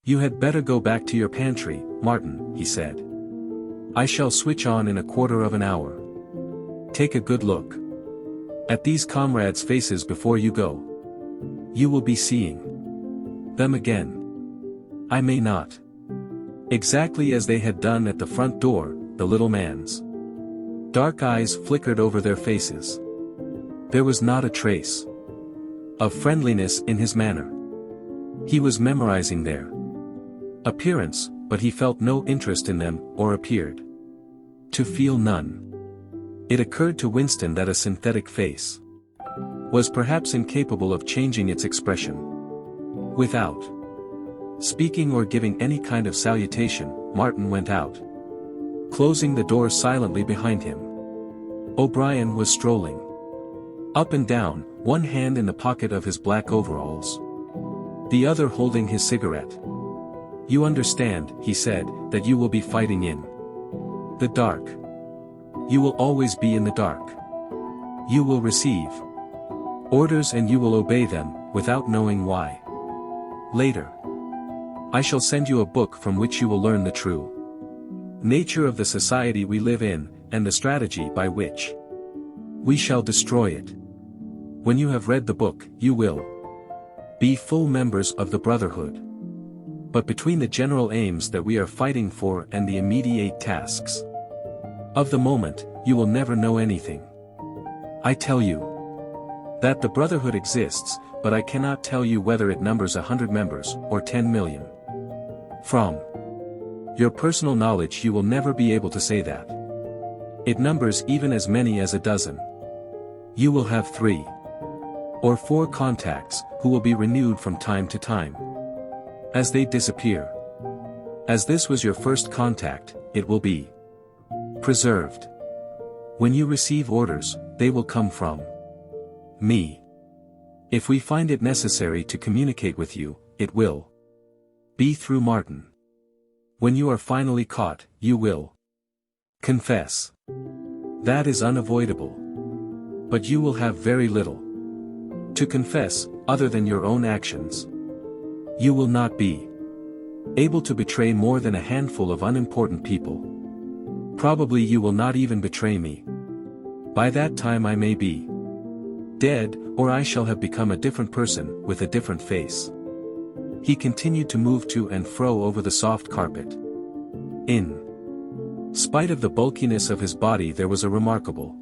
You had better go back to your pantry, Martin, he said. I shall switch on in a quarter of an hour. Take a good look at these comrades' faces before you go. You will be seeing them again. I may not. Exactly as they had done at the front door, the little man's dark eyes flickered over their faces. There was not a trace of friendliness in his manner. He was memorizing their appearance, but he felt no interest in them, or appeared to feel none. It occurred to Winston that a synthetic face was perhaps incapable of changing its expression. Without speaking or giving any kind of salutation, Martin went out, closing the door silently behind him. O'Brien was strolling up and down, one hand in the pocket of his black overalls, the other holding his cigarette. You understand, he said, that you will be fighting in the dark. You will always be in the dark. You will receive orders and you will obey them, without knowing why. Later, I shall send you a book from which you will learn the true nature of the society we live in, and the strategy by which we shall destroy it. When you have read the book, you will be full members of the Brotherhood. But between the general aims that we are fighting for and the immediate tasks of the moment, you will never know anything. I tell you that the Brotherhood exists, but I cannot tell you whether it numbers 100 members, or 10 million. From your personal knowledge you will never be able to say that. It numbers even as many as a dozen. You will have 3 or 4 contacts, who will be renewed from time to time as they disappear. As this was your first contact, it will be preserved. When you receive orders, they will come from me. If we find it necessary to communicate with you, it will be through Martin. When you are finally caught, you will confess. That is unavoidable. But you will have very little to confess, other than your own actions. You will not be able to betray more than a handful of unimportant people. Probably you will not even betray me. By that time I may be dead, or I shall have become a different person, with a different face. He continued to move to and fro over the soft carpet. In spite of the bulkiness of his body, there was a remarkable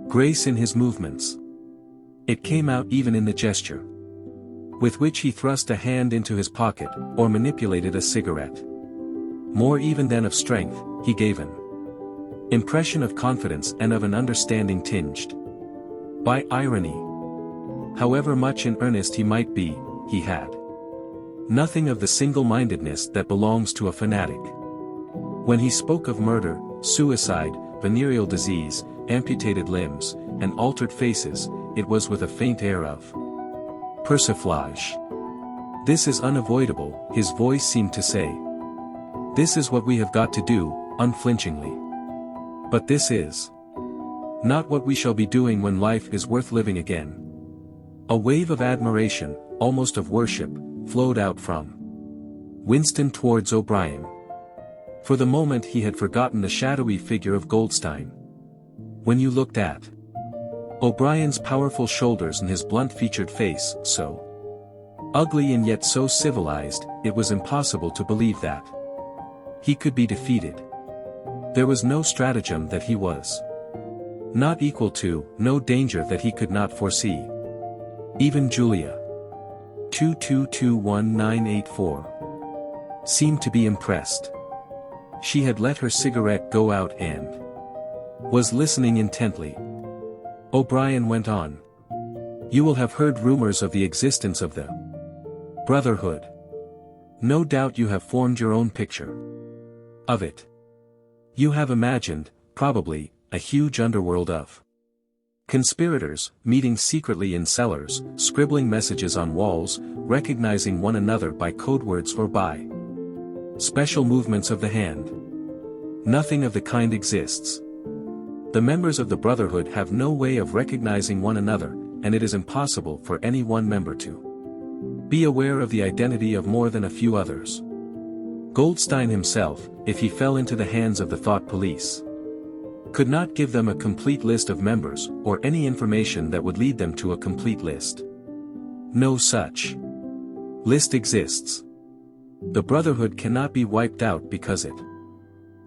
grace in his movements. It came out even in the gesture with which he thrust a hand into his pocket, or manipulated a cigarette. More even than of strength, he gave an impression of confidence and of an understanding tinged by irony. However much in earnest he might be, he had nothing of the single-mindedness that belongs to a fanatic. When he spoke of murder, suicide, venereal disease, amputated limbs, and altered faces, it was with a faint air of persiflage. This is unavoidable, his voice seemed to say. This is what we have got to do, unflinchingly. But this is not what we shall be doing when life is worth living again. A wave of admiration, almost of worship, flowed out from Winston towards O'Brien. For the moment he had forgotten the shadowy figure of Goldstein. When you looked at O'Brien's powerful shoulders and his blunt-featured face, so ugly and yet so civilized, it was impossible to believe that he could be defeated. There was no stratagem that he was not equal to, no danger that he could not foresee. Even Julia 22219884 seemed to be impressed. She had let her cigarette go out and was listening intently. O'Brien went on. You will have heard rumors of the existence of the Brotherhood. No doubt you have formed your own picture of it. You have imagined, probably, a huge underworld of conspirators, meeting secretly in cellars, scribbling messages on walls, recognizing one another by code words or by special movements of the hand. Nothing of the kind exists. The members of the Brotherhood have no way of recognizing one another, and it is impossible for any one member to Be aware of the identity of more than a few others. Goldstein himself, if he fell into the hands of the thought police, could not give them a complete list of members or any information that would lead them to a complete list. No such list exists. The Brotherhood cannot be wiped out because it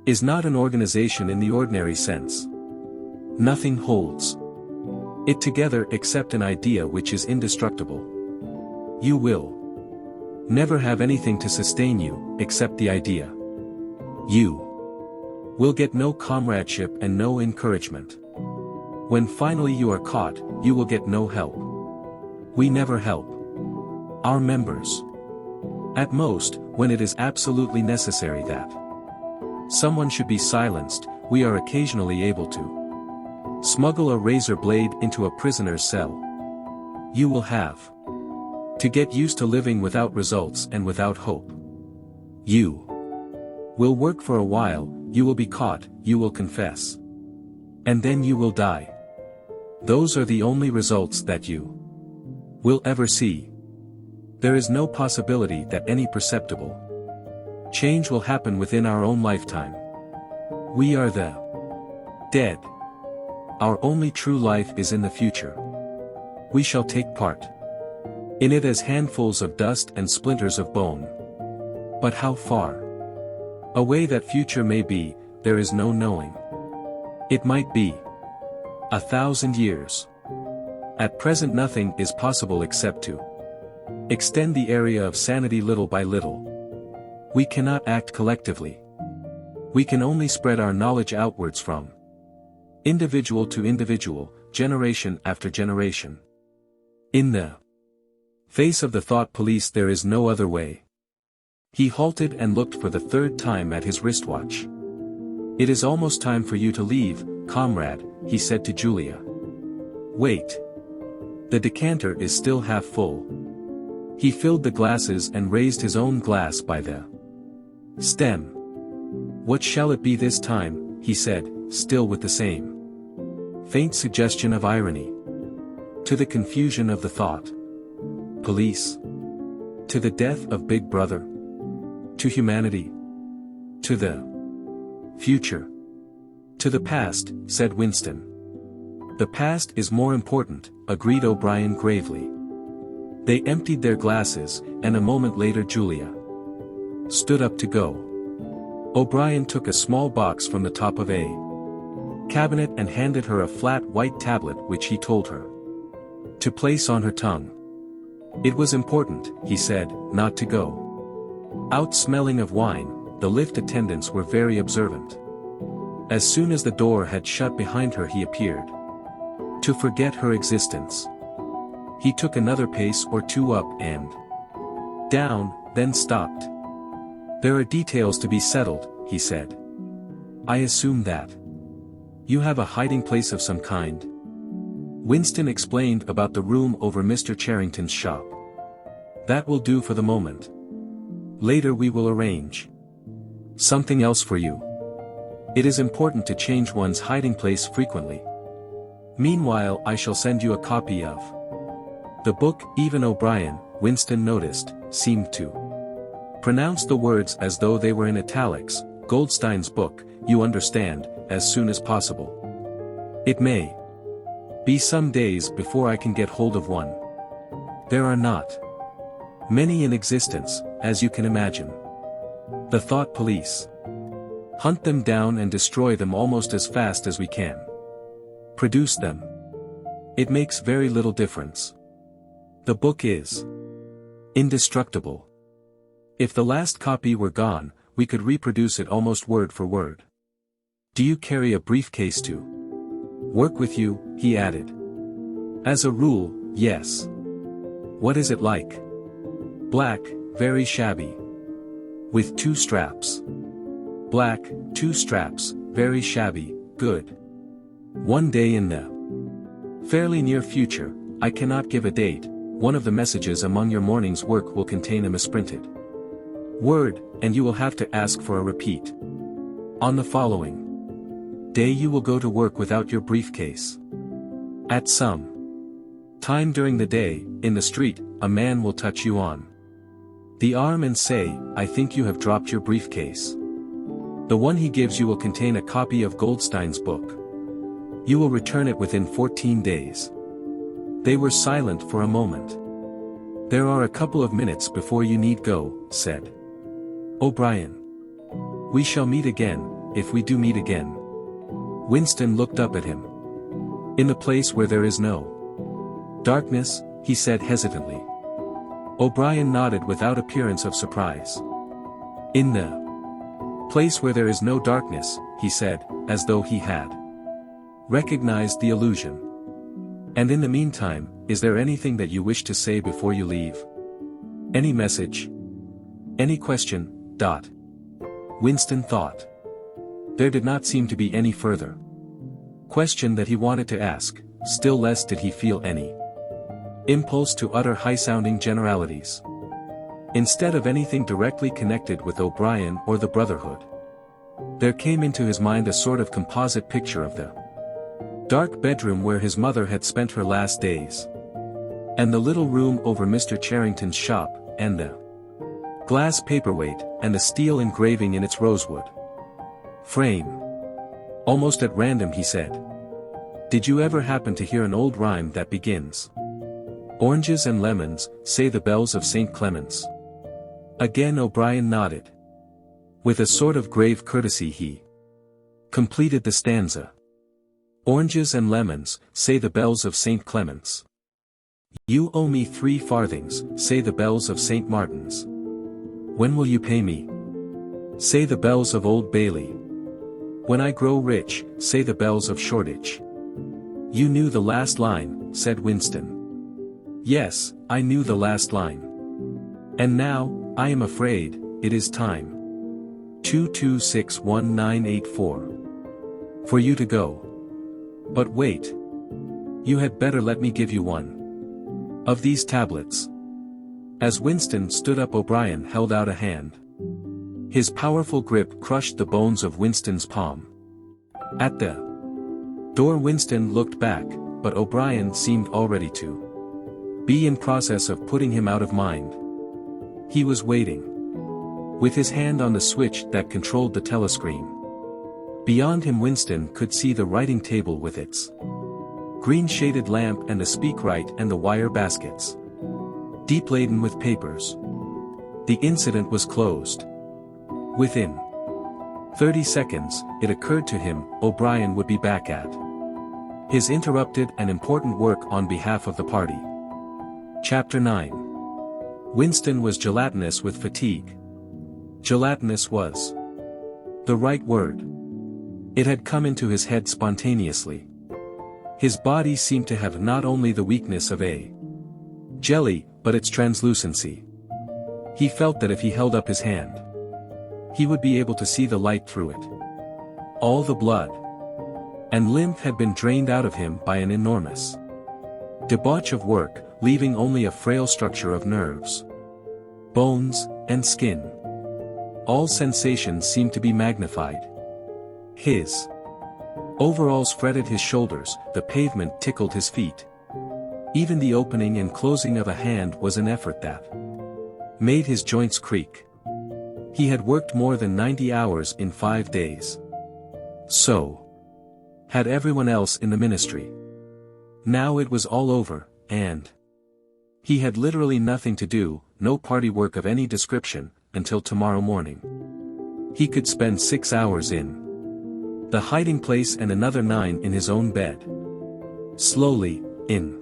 is not an organization in the ordinary sense. Nothing holds it together except an idea which is indestructible. You will never have anything to sustain you except the idea. You will get no comradeship and no encouragement. When finally you are caught, you will get no help. We never help our members. At most, when it is absolutely necessary that someone should be silenced, we are occasionally able to smuggle a razor blade into a prisoner's cell. You will have to get used to living without results and without hope. You will work for a while, you will be caught, you will confess. And then you will die. Those are the only results that you will ever see. There is no possibility that any perceptible change will happen within our own lifetime. We are the dead. Our only true life is in the future. We shall take part in it as handfuls of dust and splinters of bone. But how far away that future may be, there is no knowing. It might be 1,000 years. At present nothing is possible except to extend the area of sanity little by little. We cannot act collectively. We can only spread our knowledge outwards from individual to individual, generation after generation. In the face of the thought police there is no other way. He halted and looked for the third time at his wristwatch. It is almost time for you to leave, comrade, he said to Julia. Wait. The decanter is still half full. He filled the glasses and raised his own glass by the stem. What shall it be this time, he said, still with the same faint suggestion of irony. To the confusion of the thought police. To the death of Big Brother. To humanity. To the future. To the past, said Winston. The past is more important, agreed O'Brien gravely. They emptied their glasses, and a moment later Julia stood up to go. O'Brien took a small box from the top of a cabinet and handed her a flat white tablet which he told her to place on her tongue. It was important, he said, not to go out smelling of wine. The lift attendants were very observant. As soon as the door had shut behind her he appeared to forget her existence. He took another pace or two up and down, then stopped. There are details to be settled, he said. I assume that you have a hiding place of some kind. Winston explained about the room over Mr. Charrington's shop. That will do for the moment. Later we will arrange something else for you. It is important to change one's hiding place frequently. Meanwhile I shall send you a copy of the book. Even O'Brien, Winston noticed, seemed to pronounce the words as though they were in italics. Goldstein's book, you understand, as soon as possible. It may be some days before I can get hold of one. There are not many in existence, as you can imagine. The thought police hunt them down and destroy them almost as fast as we can produce them. It makes very little difference. The book is indestructible. If the last copy were gone, we could reproduce it almost word for word. Do you carry a briefcase to work with you? He added. As a rule, yes. What is it like? Black, very shabby. With 2 straps. Black, 2 straps, very shabby, good. One day in the fairly near future, I cannot give a date, one of the messages among your morning's work will contain a misprinted word, and you will have to ask for a repeat. On the following day you will go to work without your briefcase. At some Time during the day, in the street, a man will touch you on the arm and say, "I think you have dropped your briefcase." The one he gives you will contain a copy of Goldstein's book. You will return it within 14 days. They were silent for a moment. "There are a couple of minutes before you need go," said O'Brien. "We shall meet again, if we do meet again." Winston looked up at him. "In the place where there is no darkness," he said hesitantly. O'Brien nodded without appearance of surprise. "In the place where there is no darkness," he said, as though he had recognized the allusion. "And in the meantime, is there anything that you wish to say before you leave? Any message? Any question?" Winston thought. There did not seem to be any further question that he wanted to ask, still less did he feel any impulse to utter high-sounding generalities. Instead of anything directly connected with O'Brien or the Brotherhood, there came into his mind a sort of composite picture of the dark bedroom where his mother had spent her last days, and the little room over Mr. Charrington's shop, and the glass paperweight, and the steel engraving in its rosewood frame. Almost at random he said, "Did you ever happen to hear an old rhyme that begins, 'Oranges and lemons, say the bells of St. Clement's'?" Again O'Brien nodded. With a sort of grave courtesy he completed the stanza. "Oranges and lemons, say the bells of St. Clement's. You owe me 3 farthings, say the bells of St. Martin's. When will you pay me? Say the bells of Old Bailey. When I grow rich, say the bells of Shoreditch." "You knew the last line," said Winston. "Yes, I knew the last line. And now, I am afraid, it is time 2261984 for you to go. But wait. You had better let me give you one of these tablets." As Winston stood up, O'Brien held out a hand. His powerful grip crushed the bones of Winston's palm. At the door Winston looked back, but O'Brien seemed already to be in process of putting him out of mind. He was waiting, with his hand on the switch that controlled the telescreen. Beyond him Winston could see the writing table with its green-shaded lamp and the speakwrite and the wire baskets, deep laden with papers. The incident was closed. Within 30 seconds, it occurred to him, O'Brien would be back at his interrupted and important work on behalf of the party. Chapter 9. Winston was gelatinous with fatigue. Gelatinous was the right word. It had come into his head spontaneously. His body seemed to have not only the weakness of a jelly, but its translucency. He felt that if he held up his hand, he would be able to see the light through it. All the blood and lymph had been drained out of him by an enormous debauch of work, leaving only a frail structure of nerves, bones, and skin. All sensations seemed to be magnified. His overalls fretted his shoulders, the pavement tickled his feet. Even the opening and closing of a hand was an effort that made his joints creak. He had worked more than 90 hours in 5 days. So had everyone else in the ministry. Now it was all over, and he had literally nothing to do, no party work of any description, until tomorrow morning. He could spend 6 hours in the hiding place and another 9 in his own bed. Slowly, in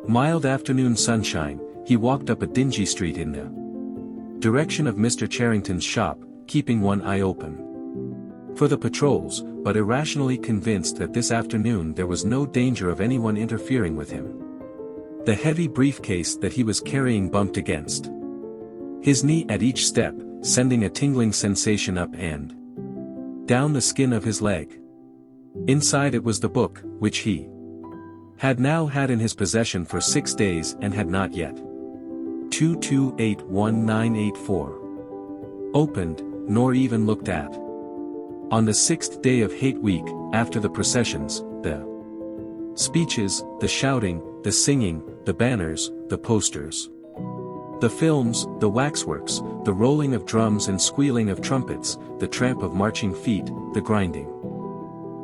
mild afternoon sunshine, he walked up a dingy street in the direction of Mr. Charrington's shop, keeping one eye open for the patrols, but irrationally convinced that this afternoon there was no danger of anyone interfering with him. The heavy briefcase that he was carrying bumped against his knee at each step, sending a tingling sensation up and down the skin of his leg. Inside it was the book, which he had now had in his possession for 6 days and had not yet 2281984 opened, nor even looked at. On the 6th day of Hate Week, after the processions, the speeches, the shouting, the singing, the banners, the posters. The films, the waxworks, the rolling of drums and squealing of trumpets, the tramp of marching feet, the grinding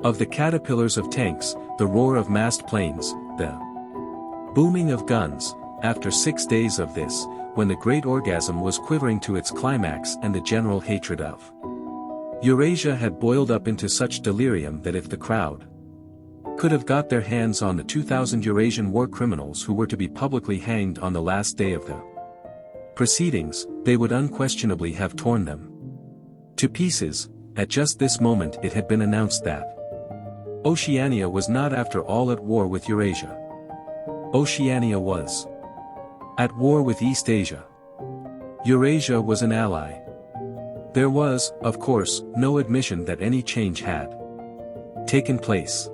of the caterpillars of tanks, the roar of massed planes, the booming of guns. After 6 days of this, when the great orgasm was quivering to its climax and the general hatred of Eurasia had boiled up into such delirium that if the crowd could have got their hands on the 2,000 Eurasian war criminals who were to be publicly hanged on the last day of the proceedings, they would unquestionably have torn them to pieces. At just this moment it had been announced that Oceania was not after all at war with Eurasia. Oceania was at war with East Asia. Eurasia was an ally. There was, of course, no admission that any change had taken place.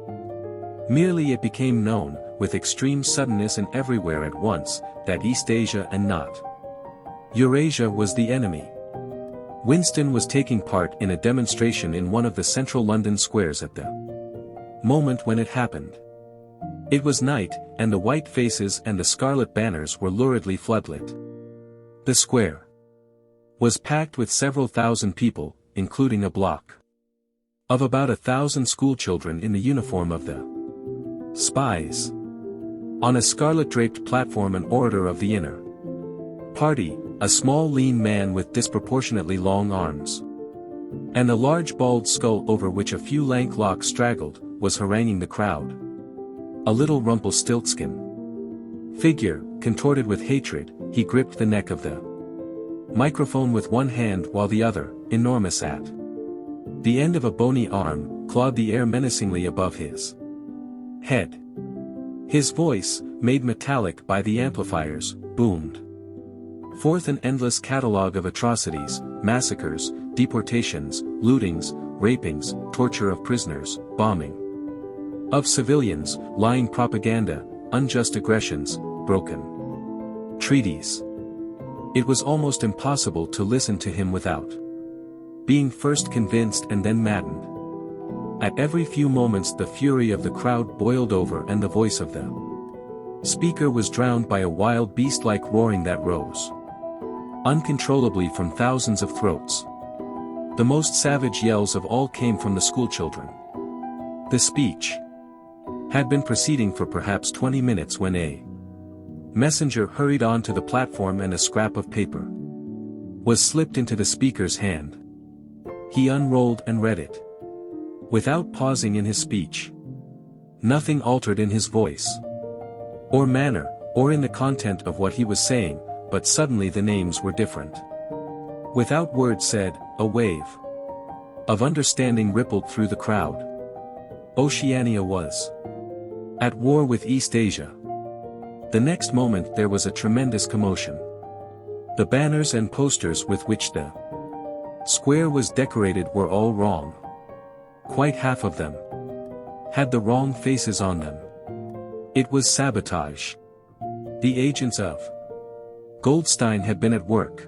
Merely it became known, with extreme suddenness and everywhere at once, that East Asia and not Eurasia was the enemy. Winston was taking part in a demonstration in one of the central London squares at the moment when it happened. It was night, and the white faces and the scarlet banners were luridly floodlit. The square was packed with several thousand people, including a block of about 1,000 schoolchildren in the uniform of the spies. On a scarlet-draped platform an orator of the inner party, a small lean man with disproportionately long arms and a large bald skull over which a few lank locks straggled, was haranguing the crowd. A little Rumpelstiltskin figure, contorted with hatred, he gripped the neck of the microphone with one hand while the other, enormous at the end of a bony arm, clawed the air menacingly above his head. His voice, made metallic by the amplifiers, boomed forth an endless catalogue of atrocities, massacres, deportations, lootings, rapings, torture of prisoners, bombing of civilians, lying propaganda, unjust aggressions, broken treaties. It was almost impossible to listen to him without being first convinced and then maddened. At every few moments the fury of the crowd boiled over and the voice of the speaker was drowned by a wild beast-like roaring that rose uncontrollably from thousands of throats. The most savage yells of all came from the schoolchildren. The speech had been proceeding for perhaps 20 minutes when a messenger hurried on to the platform and a scrap of paper was slipped into the speaker's hand. He unrolled and read it. Without pausing in his speech. Nothing altered in his voice or manner, or in the content of what he was saying, but suddenly the names were different. Without word said, a wave of understanding rippled through the crowd. Oceania was at war with East Asia. The next moment there was a tremendous commotion. The banners and posters with which the square was decorated were all wrong. Quite half of them had the wrong faces on them. It was sabotage. The agents of Goldstein had been at work.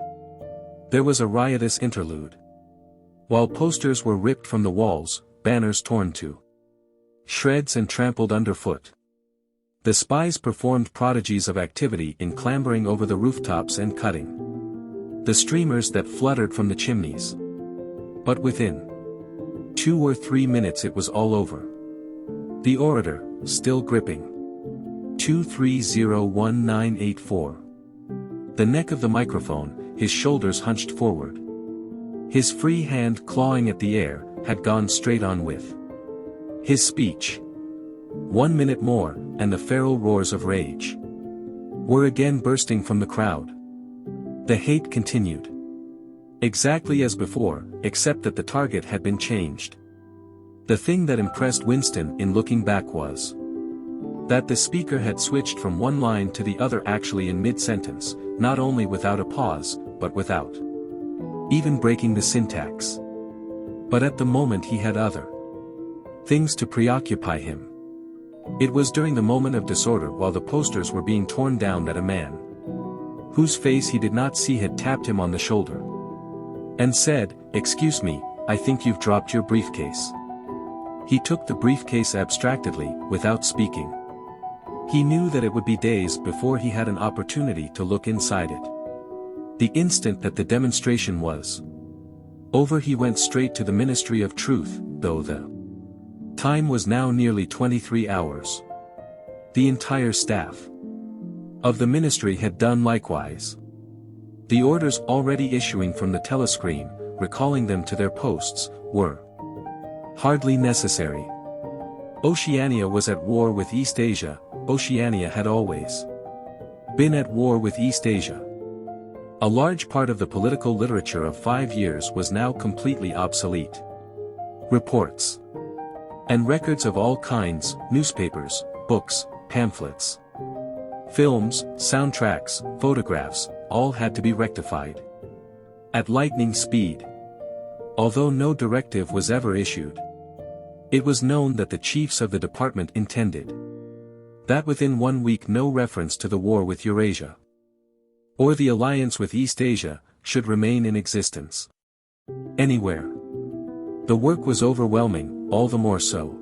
There was a riotous interlude. While posters were ripped from the walls, banners torn to shreds and trampled underfoot. The spies performed prodigies of activity in clambering over the rooftops and cutting the streamers that fluttered from the chimneys. But within 2 or 3 minutes it was all over. The orator, still gripping 2301984. The neck of the microphone, his shoulders hunched forward. His free hand clawing at the air, had gone straight on with his speech. 1 minute more, and the feral roars of rage were again bursting from the crowd. The hate continued. Exactly as before, except that the target had been changed. The thing that impressed Winston in looking back was that the speaker had switched from one line to the other actually in mid-sentence, not only without a pause, but without even breaking the syntax. But at the moment he had other things to preoccupy him. It was during the moment of disorder while the posters were being torn down that a man, whose face he did not see, had tapped him on the shoulder and said, "Excuse me, I think you've dropped your briefcase." He took the briefcase abstractedly, without speaking. He knew that it would be days before he had an opportunity to look inside it. The instant that the demonstration was over, he went straight to the Ministry of Truth, though the time was now nearly 23 hours. The entire staff of the ministry had done likewise. The orders already issuing from the telescreen, recalling them to their posts, were hardly necessary. Oceania was at war with East Asia. Oceania had always been at war with East Asia. A large part of the political literature of 5 years was now completely obsolete. Reports and records of all kinds, newspapers, books, pamphlets, films, soundtracks, photographs, all had to be rectified at lightning speed. Although no directive was ever issued, it was known that the chiefs of the department intended that within 1 week no reference to the war with Eurasia or the alliance with East Asia should remain in existence anywhere. The work was overwhelming, all the more so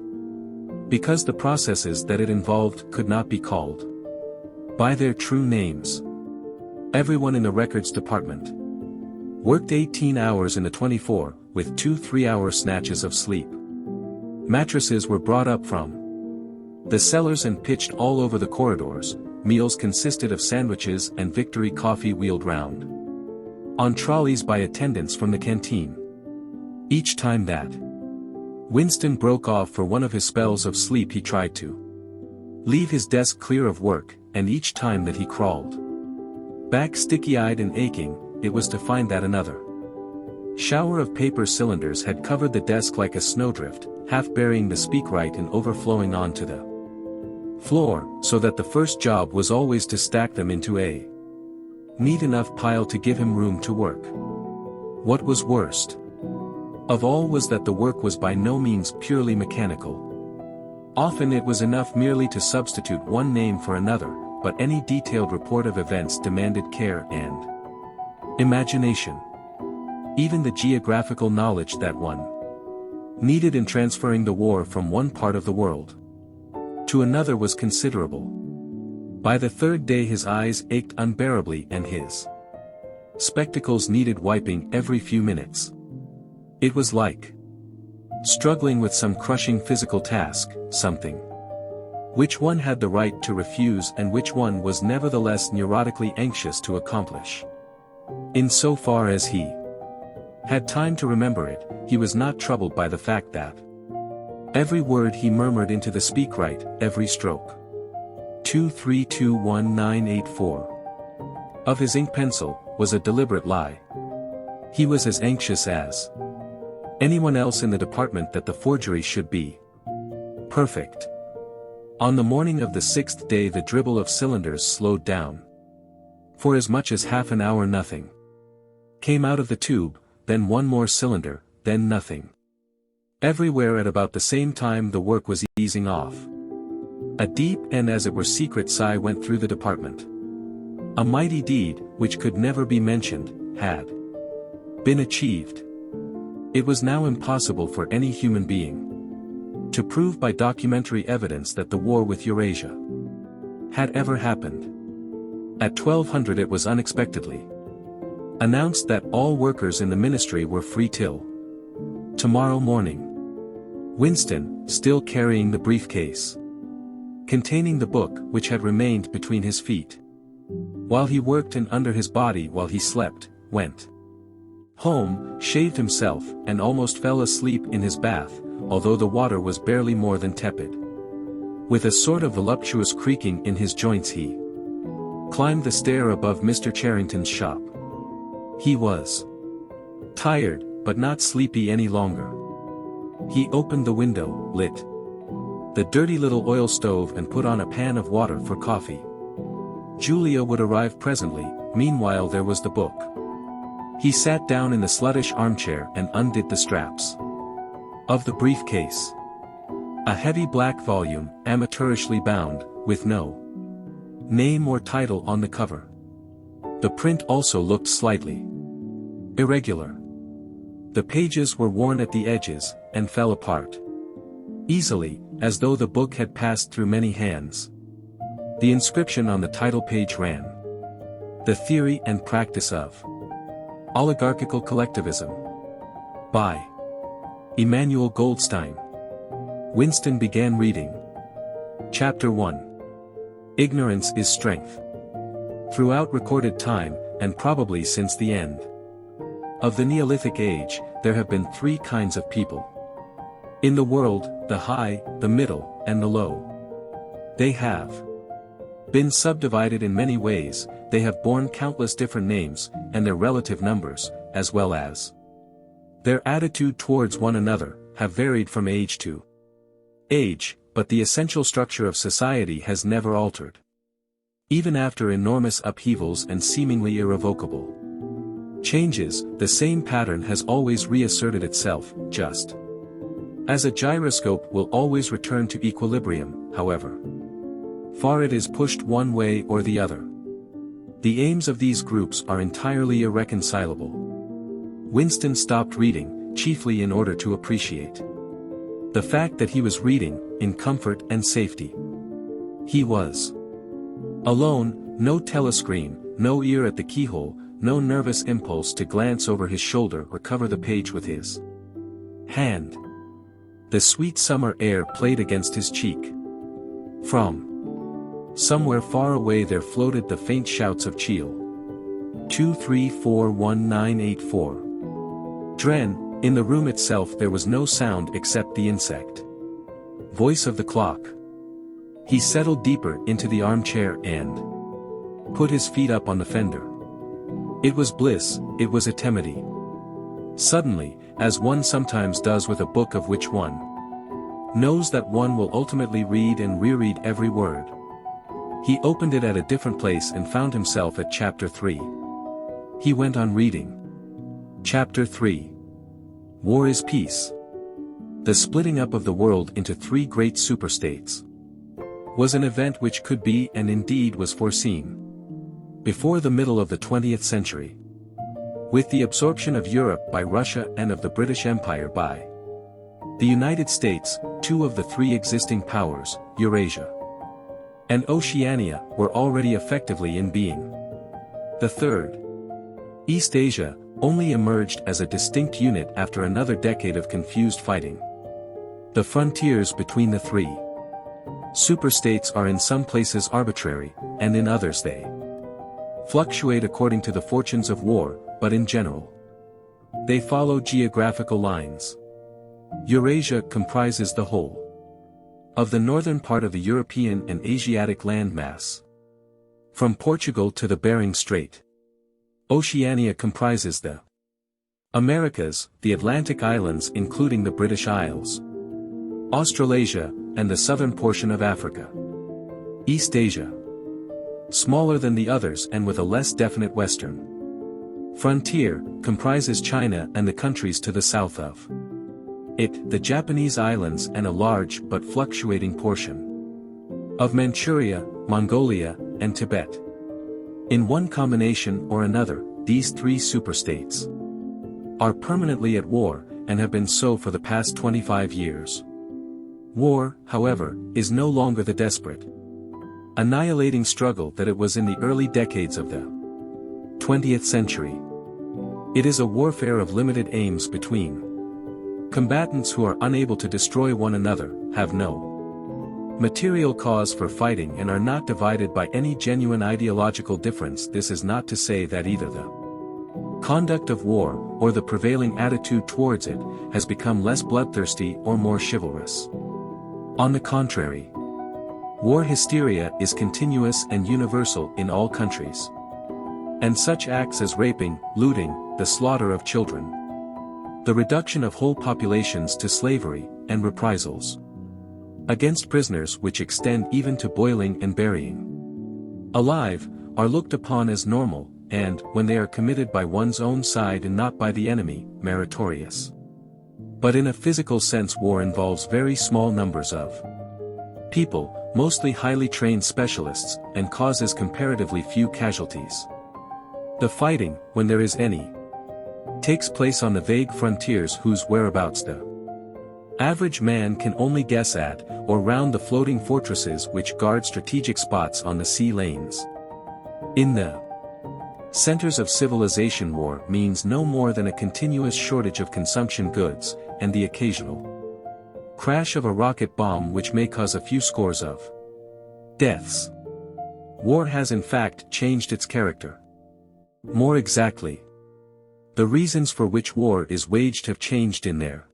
because the processes that it involved could not be called by their true names. Everyone in the records department worked 18 hours in the 24, with 2 3-hour snatches of sleep. Mattresses were brought up from the cellars and pitched all over the corridors. Meals consisted of sandwiches and Victory coffee wheeled round on trolleys by attendants from the canteen. Each time that Winston broke off for one of his spells of sleep, he tried to leave his desk clear of work, and each time that he crawled back sticky-eyed and aching, it was to find that another shower of paper cylinders had covered the desk like a snowdrift, half burying the speakwrite and overflowing onto the floor, so that the first job was always to stack them into a neat enough pile to give him room to work. What was worst of all was that the work was by no means purely mechanical. Often it was enough merely to substitute one name for another, but any detailed report of events demanded care and imagination. Even the geographical knowledge that one needed in transferring the war from one part of the world to another was considerable. By the third day his eyes ached unbearably and his spectacles needed wiping every few minutes. It was like struggling with some crushing physical task, something which one had the right to refuse and which one was nevertheless neurotically anxious to accomplish. In so far as he had time to remember it, he was not troubled by the fact that every word he murmured into the speakwrite, every stroke 2321984 of his ink pencil, was a deliberate lie. He was as anxious as anyone else in the department that the forgery should be perfect. On the morning of the 6th day the dribble of cylinders slowed down. For as much as half an hour nothing came out of the tube, then one more cylinder, then nothing. Everywhere at about the same time the work was easing off. A deep and as it were secret sigh went through the department. A mighty deed, which could never be mentioned, had been achieved. It was now impossible for any human being to prove by documentary evidence that the war with Eurasia had ever happened. At 1200 it was unexpectedly announced that all workers in the ministry were free till tomorrow morning. Winston, still carrying the briefcase containing the book which had remained between his feet while he worked and under his body while he slept, went home, shaved himself, and almost fell asleep in his bath, although the water was barely more than tepid. With a sort of voluptuous creaking in his joints he climbed the stair above Mr. Charrington's shop. He was tired, but not sleepy any longer. He opened the window, lit the dirty little oil stove and put on a pan of water for coffee. Julia would arrive presently. Meanwhile there was the book. He sat down in the sluttish armchair and undid the straps of the briefcase. A heavy black volume, amateurishly bound, with no name or title on the cover. The print also looked slightly irregular. The pages were worn at the edges, and fell apart easily, as though the book had passed through many hands. The inscription on the title page ran: "The Theory and Practice of Oligarchical Collectivism." By Emmanuel Goldstein. Winston began reading. Chapter 1. Ignorance is Strength. Throughout recorded time, and probably since the end of the Neolithic Age, there have been three kinds of people in the world: the high, the middle, and the low. They have been subdivided in many ways, they have borne countless different names, and their relative numbers, as well as their attitude towards one another, have varied from age to age, but the essential structure of society has never altered. Even after enormous upheavals and seemingly irrevocable changes, the same pattern has always reasserted itself, just as a gyroscope will always return to equilibrium, however far it is pushed one way or the other. The aims of these groups are entirely irreconcilable. Winston stopped reading, chiefly in order to appreciate the fact that he was reading, in comfort and safety. He was alone, no telescreen, no ear at the keyhole, no nervous impulse to glance over his shoulder or cover the page with his hand. The sweet summer air played against his cheek. From somewhere far away there floated the faint shouts of Cheel 2341984. Dren. In the room itself there was no sound except the insect voice of the clock. He settled deeper into the armchair and put his feet up on the fender. It was bliss, it was eternity. Suddenly, as one sometimes does with a book of which one knows that one will ultimately read and reread every word, he opened it at a different place and found himself at Chapter 3. He went on reading. Chapter 3. War is Peace. The splitting up of the world into three great superstates was an event which could be and indeed was foreseen before the middle of the 20th century. With the absorption of Europe by Russia and of the British Empire by the United States, two of the three existing powers, Eurasia and Oceania, were already effectively in being. The third, East Asia, only emerged as a distinct unit after another decade of confused fighting. The frontiers between the three superstates are in some places arbitrary, and in others they fluctuate according to the fortunes of war, but in general they follow geographical lines. Eurasia comprises the whole of the northern part of the European and Asiatic landmass, from Portugal to the Bering Strait. Oceania comprises the Americas, the Atlantic Islands including the British Isles, Australasia, and the southern portion of Africa. East Asia, smaller than the others and with a less definite western frontier, comprises China and the countries to the south of it, the Japanese islands, and a large but fluctuating portion of Manchuria, Mongolia, and Tibet. In one combination or another, these three superstates are permanently at war, and have been so for the past 25 years. War, however, is no longer the desperate, annihilating struggle that it was in the early decades of the 20th century. It is a warfare of limited aims between combatants who are unable to destroy one another, have no material cause for fighting, and are not divided by any genuine ideological difference. This is not to say that either the conduct of war, or the prevailing attitude towards it, has become less bloodthirsty or more chivalrous. On the contrary, war hysteria is continuous and universal in all countries. And such acts as raping, looting, the slaughter of children, the reduction of whole populations to slavery, and reprisals against prisoners which extend even to boiling and burying alive, are looked upon as normal, and, when they are committed by one's own side and not by the enemy, meritorious. But in a physical sense war involves very small numbers of people, mostly highly trained specialists, and causes comparatively few casualties. The fighting, when there is any, takes place on the vague frontiers whose whereabouts the Average man can only guess at, or round the floating fortresses which guard strategic spots on the sea lanes. In the centers of civilization, war means no more than a continuous shortage of consumption goods, and the occasional crash of a rocket bomb which may cause a few scores of deaths. War has in fact changed its character. More exactly, the reasons for which war is waged have changed in their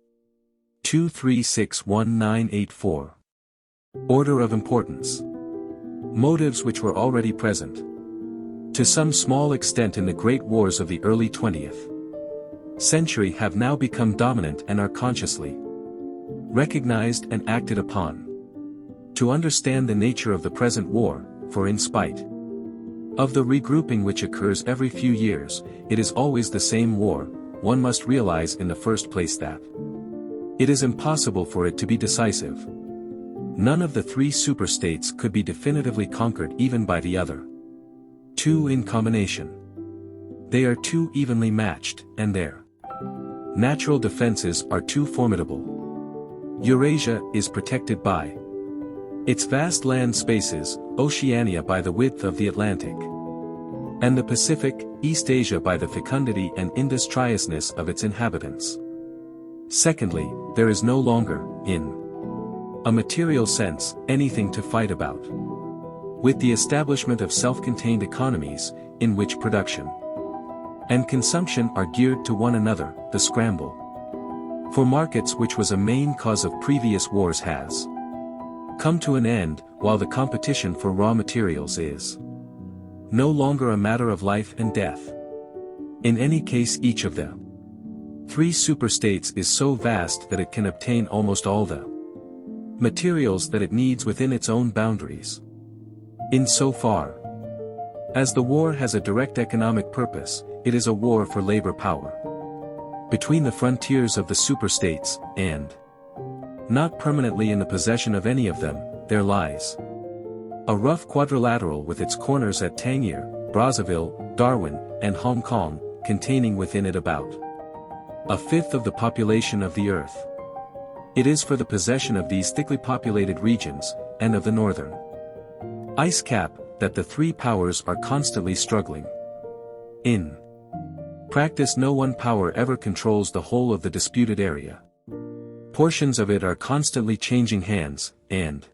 2361984 order of importance. Motives which were already present to some small extent in the great wars of the early 20th century have now become dominant and are consciously recognized and acted upon. To understand the nature of the present war, for in spite of the regrouping which occurs every few years, it is always the same war, one must realize in the first place that it is impossible for it to be decisive. None of the three superstates could be definitively conquered even by the other two in combination. They are too evenly matched, and their natural defenses are too formidable. Eurasia is protected by its vast land spaces, Oceania by the width of the Atlantic, and the Pacific, East Asia by the fecundity and industriousness of its inhabitants. Secondly, there is no longer, in a material sense, anything to fight about. With the establishment of self-contained economies, in which production and consumption are geared to one another, the scramble for markets, which was a main cause of previous wars, has come to an end, while the competition for raw materials is no longer a matter of life and death. In any case, each of the three superstates is so vast that it can obtain almost all the materials that it needs within its own boundaries. In so far as the war has a direct economic purpose, it is a war for labor power. Between the frontiers of the superstates, and not permanently in the possession of any of them, there lies a rough quadrilateral with its corners at Tangier, Brazzaville, Darwin, and Hong Kong, containing within it about a fifth of the population of the earth. It is for the possession of these thickly populated regions, and of the northern ice cap, that the three powers are constantly struggling. In practice, no one power ever controls the whole of the disputed area. Portions of it are constantly changing hands, and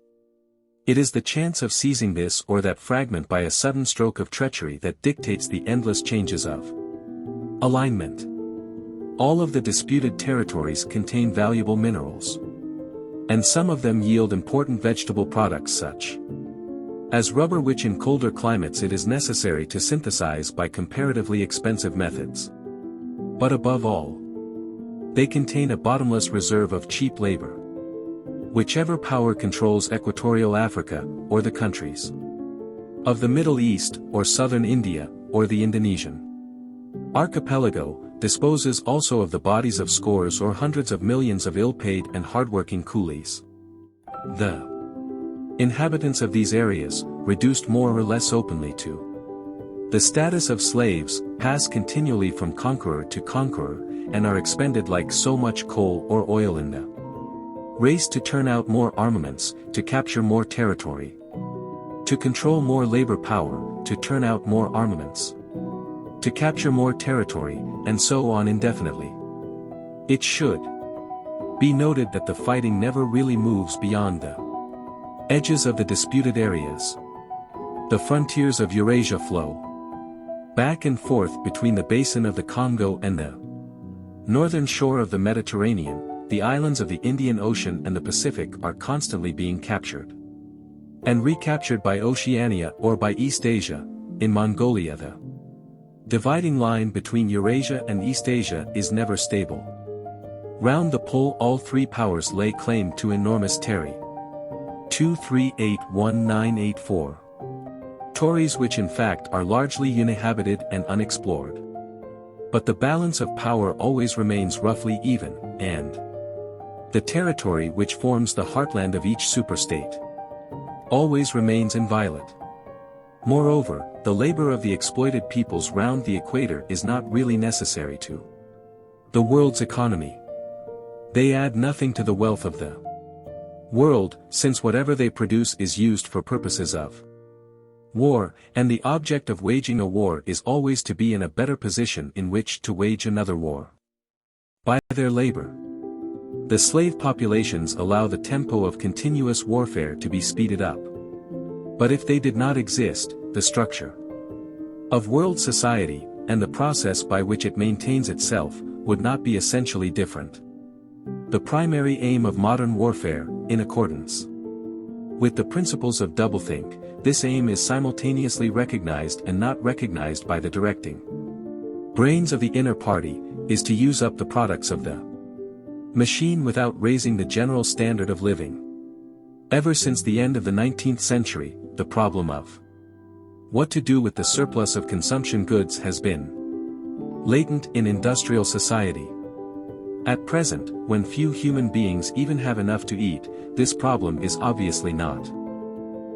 it is the chance of seizing this or that fragment by a sudden stroke of treachery that dictates the endless changes of alignment. All of the disputed territories contain valuable minerals, and some of them yield important vegetable products such as rubber, which in colder climates it is necessary to synthesize by comparatively expensive methods. But above all, they contain a bottomless reserve of cheap labor. Whichever power controls equatorial Africa, or the countries of the Middle East, or southern India, or the Indonesian archipelago, disposes also of the bodies of scores or hundreds of millions of ill-paid and hardworking coolies. The inhabitants of these areas, reduced more or less openly to the status of slaves, pass continually from conqueror to conqueror, and are expended like so much coal or oil in the race to turn out more armaments, to capture more territory, to control more labor power, to turn out more armaments, to capture more territory, and so on indefinitely. It should be noted that the fighting never really moves beyond the edges of the disputed areas. The frontiers of Eurasia flow back and forth between the basin of the Congo and the northern shore of the Mediterranean. The islands of the Indian Ocean and the Pacific are constantly being captured and recaptured by Oceania or by East Asia. In Mongolia, the dividing line between Eurasia and East Asia is never stable. Round the pole, all three powers lay claim to enormous territory. 2381984 territories which in fact are largely uninhabited and unexplored. But the balance of power always remains roughly even, and the territory which forms the heartland of each superstate always remains inviolate. Moreover, the labor of the exploited peoples round the equator is not really necessary to the world's economy. They add nothing to the wealth of the world, since whatever they produce is used for purposes of war, and the object of waging a war is always to be in a better position in which to wage another war. By their labor, the slave populations allow the tempo of continuous warfare to be speeded up. But if they did not exist, the structure of world society, and the process by which it maintains itself, would not be essentially different. The primary aim of modern warfare, in accordance with the principles of doublethink, this aim is simultaneously recognized and not recognized by the directing brains of the inner party, is to use up the products of the machine without raising the general standard of living. Ever since the end of the 19th century, the problem of what to do with the surplus of consumption goods has been latent in industrial society. At present, when few human beings even have enough to eat, this problem is obviously not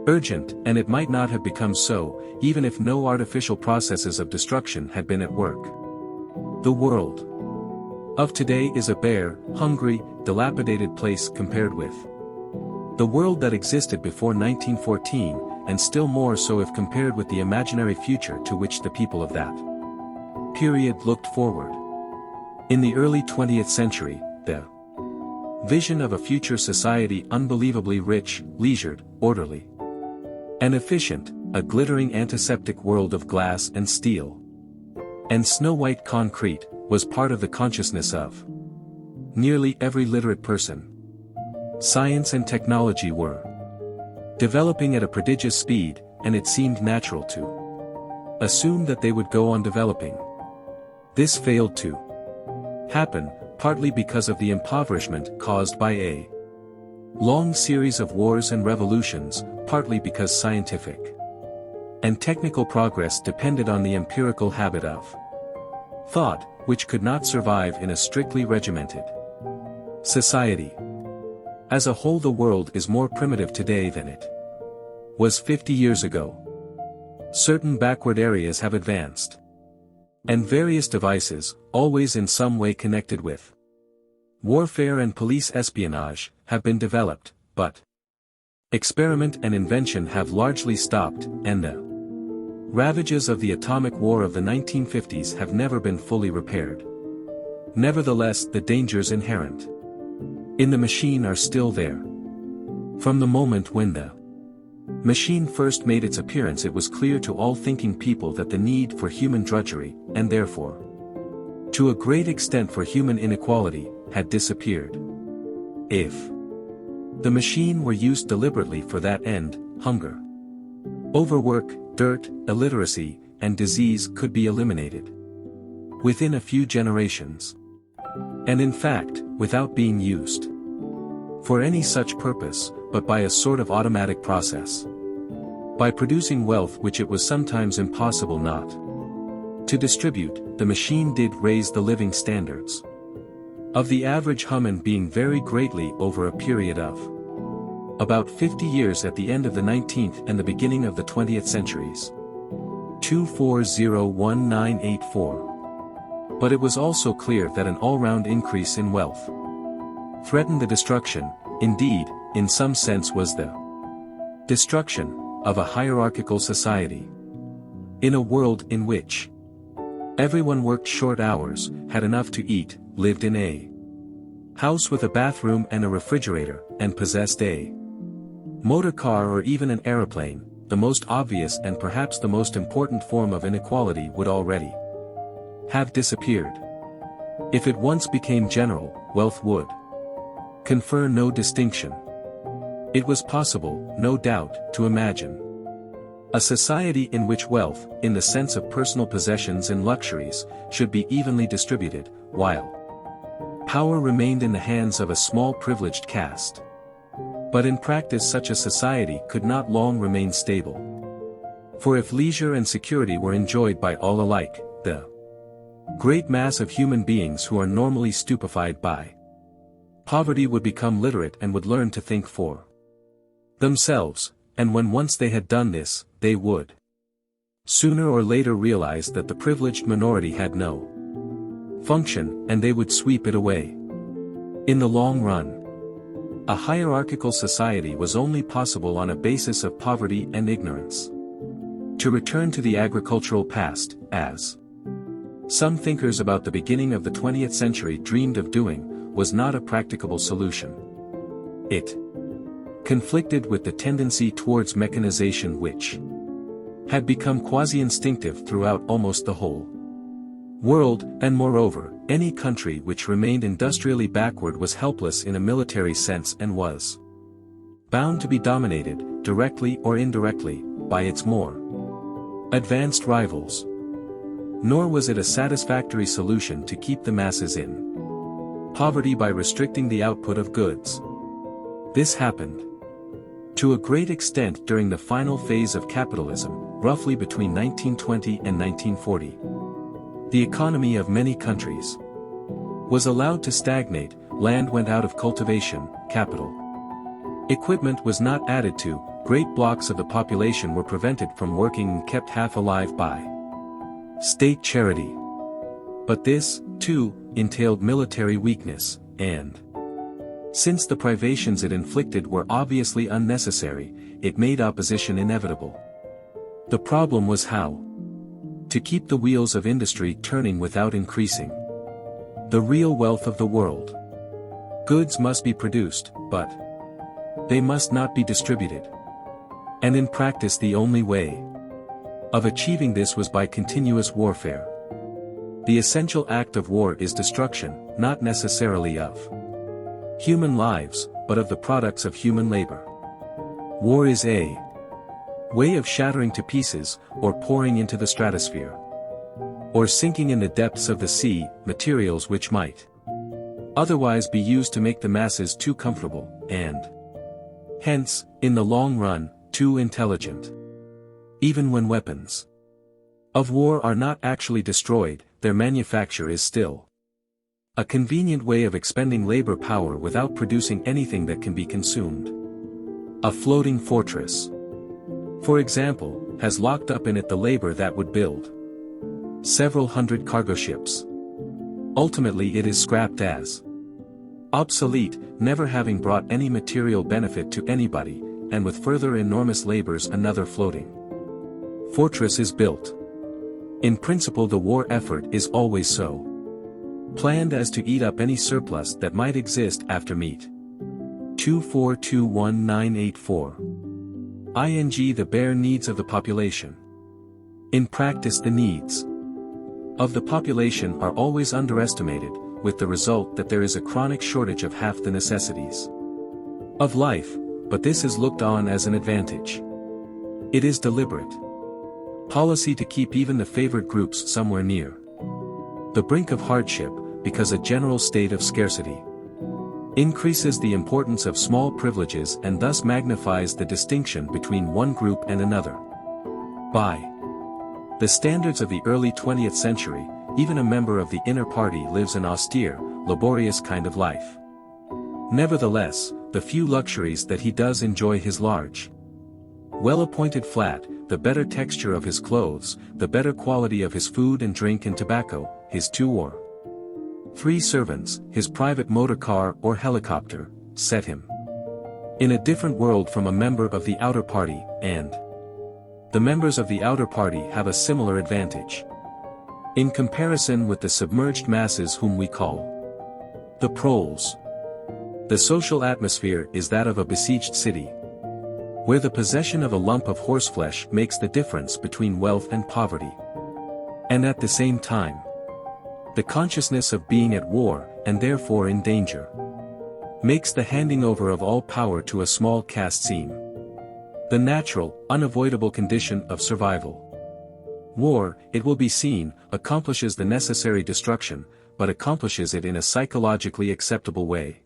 urgent, and it might not have become so, even if no artificial processes of destruction had been at work. The world of today is a bare, hungry, dilapidated place compared with the world that existed before 1914, and still more so if compared with the imaginary future to which the people of that period looked forward. In the early 20th century, the vision of a future society unbelievably rich, leisured, orderly, and efficient, a glittering antiseptic world of glass and steel and snow-white concrete, was part of the consciousness of nearly every literate person. Science and technology were developing at a prodigious speed, and it seemed natural to assume that they would go on developing. This failed to happen, partly because of the impoverishment caused by a long series of wars and revolutions, partly because scientific and technical progress depended on the empirical habit of thought, which could not survive in a strictly regimented society. As a whole, the world is more primitive today than it was 50 years ago. Certain backward areas have advanced, and various devices, always in some way connected with warfare and police espionage, have been developed, but experiment and invention have largely stopped, and the ravages of the atomic war of the 1950s have never been fully repaired. Nevertheless, the dangers inherent in the machine are still there. From the moment when the machine first made its appearance, it was clear to all thinking people that the need for human drudgery, and therefore to a great extent for human inequality, had disappeared. If the machine were used deliberately for that end, hunger, overwork, dirt, illiteracy, and disease could be eliminated within a few generations. And in fact, without being used for any such purpose, but by a sort of automatic process. By producing wealth which it was sometimes impossible not to distribute, the machine did raise the living standards of the average human being very greatly over a period of about 50 years at the end of the 19th and the beginning of the 20th centuries. 2401984. But it was also clear that an all-round increase in wealth threatened the destruction, indeed, in some sense was the destruction, of a hierarchical society. In a world in which everyone worked short hours, had enough to eat, lived in a house with a bathroom and a refrigerator, and possessed a motor car or even an aeroplane, the most obvious and perhaps the most important form of inequality would already have disappeared. If it once became general, wealth would confer no distinction. It was possible, no doubt, to imagine a society in which wealth, in the sense of personal possessions and luxuries, should be evenly distributed, while power remained in the hands of a small privileged caste. But in practice such a society could not long remain stable. For if leisure and security were enjoyed by all alike, the great mass of human beings who are normally stupefied by poverty would become literate and would learn to think for themselves, and when once they had done this, they would sooner or later realize that the privileged minority had no function, and they would sweep it away. In the long run, a hierarchical society was only possible on a basis of poverty and ignorance. To return to the agricultural past, as some thinkers about the beginning of the 20th century dreamed of doing, was not a practicable solution. It conflicted with the tendency towards mechanization which had become quasi-instinctive throughout almost the whole world, and moreover, any country which remained industrially backward was helpless in a military sense and was bound to be dominated, directly or indirectly, by its more advanced rivals. Nor was it a satisfactory solution to keep the masses in poverty by restricting the output of goods. This happened to a great extent during the final phase of capitalism, roughly between 1920 and 1940. The economy of many countries was allowed to stagnate, land went out of cultivation, capital equipment was not added to, great blocks of the population were prevented from working and kept half alive by state charity. But this, too, entailed military weakness, and since the privations it inflicted were obviously unnecessary, it made opposition inevitable. The problem was how to keep the wheels of industry turning without increasing the real wealth of the world. Goods must be produced, but they must not be distributed. And in practice the only way of achieving this was by continuous warfare. The essential act of war is destruction, not necessarily of human lives, but of the products of human labor. War is a way of shattering to pieces, or pouring into the stratosphere, or sinking in the depths of the sea, materials which might otherwise be used to make the masses too comfortable, and hence, in the long run, too intelligent. Even when weapons of war are not actually destroyed, their manufacture is still a convenient way of expending labor power without producing anything that can be consumed. A floating fortress, for example, has locked up in it the labor that would build several hundred cargo ships. Ultimately it is scrapped as obsolete, never having brought any material benefit to anybody, and with further enormous labors another floating fortress is built. In principle the war effort is always so planned as to eat up any surplus that might exist after meat. 2421984. ing the bare needs of the population. In practice the needs of the population are always underestimated, with the result that there is a chronic shortage of half the necessities of life, but this is looked on as an advantage. It is deliberate policy to keep even the favored groups somewhere near the brink of hardship, because a general state of scarcity increases the importance of small privileges and thus magnifies the distinction between one group and another. By the standards of the early 20th century, even a member of the inner party lives an austere, laborious kind of life. Nevertheless, the few luxuries that he does enjoy, his large, well-appointed flat, the better texture of his clothes, the better quality of his food and drink and tobacco, his 2 or 3 servants, his private motor car or helicopter, set him in a different world from a member of the outer party, and the members of the outer party have a similar advantage in comparison with the submerged masses whom we call the proles. The social atmosphere is that of a besieged city, where the possession of a lump of horseflesh makes the difference between wealth and poverty. And at the same time, the consciousness of being at war, and therefore in danger, makes the handing over of all power to a small caste seem the natural, unavoidable condition of survival. War, it will be seen, accomplishes the necessary destruction, but accomplishes it in a psychologically acceptable way.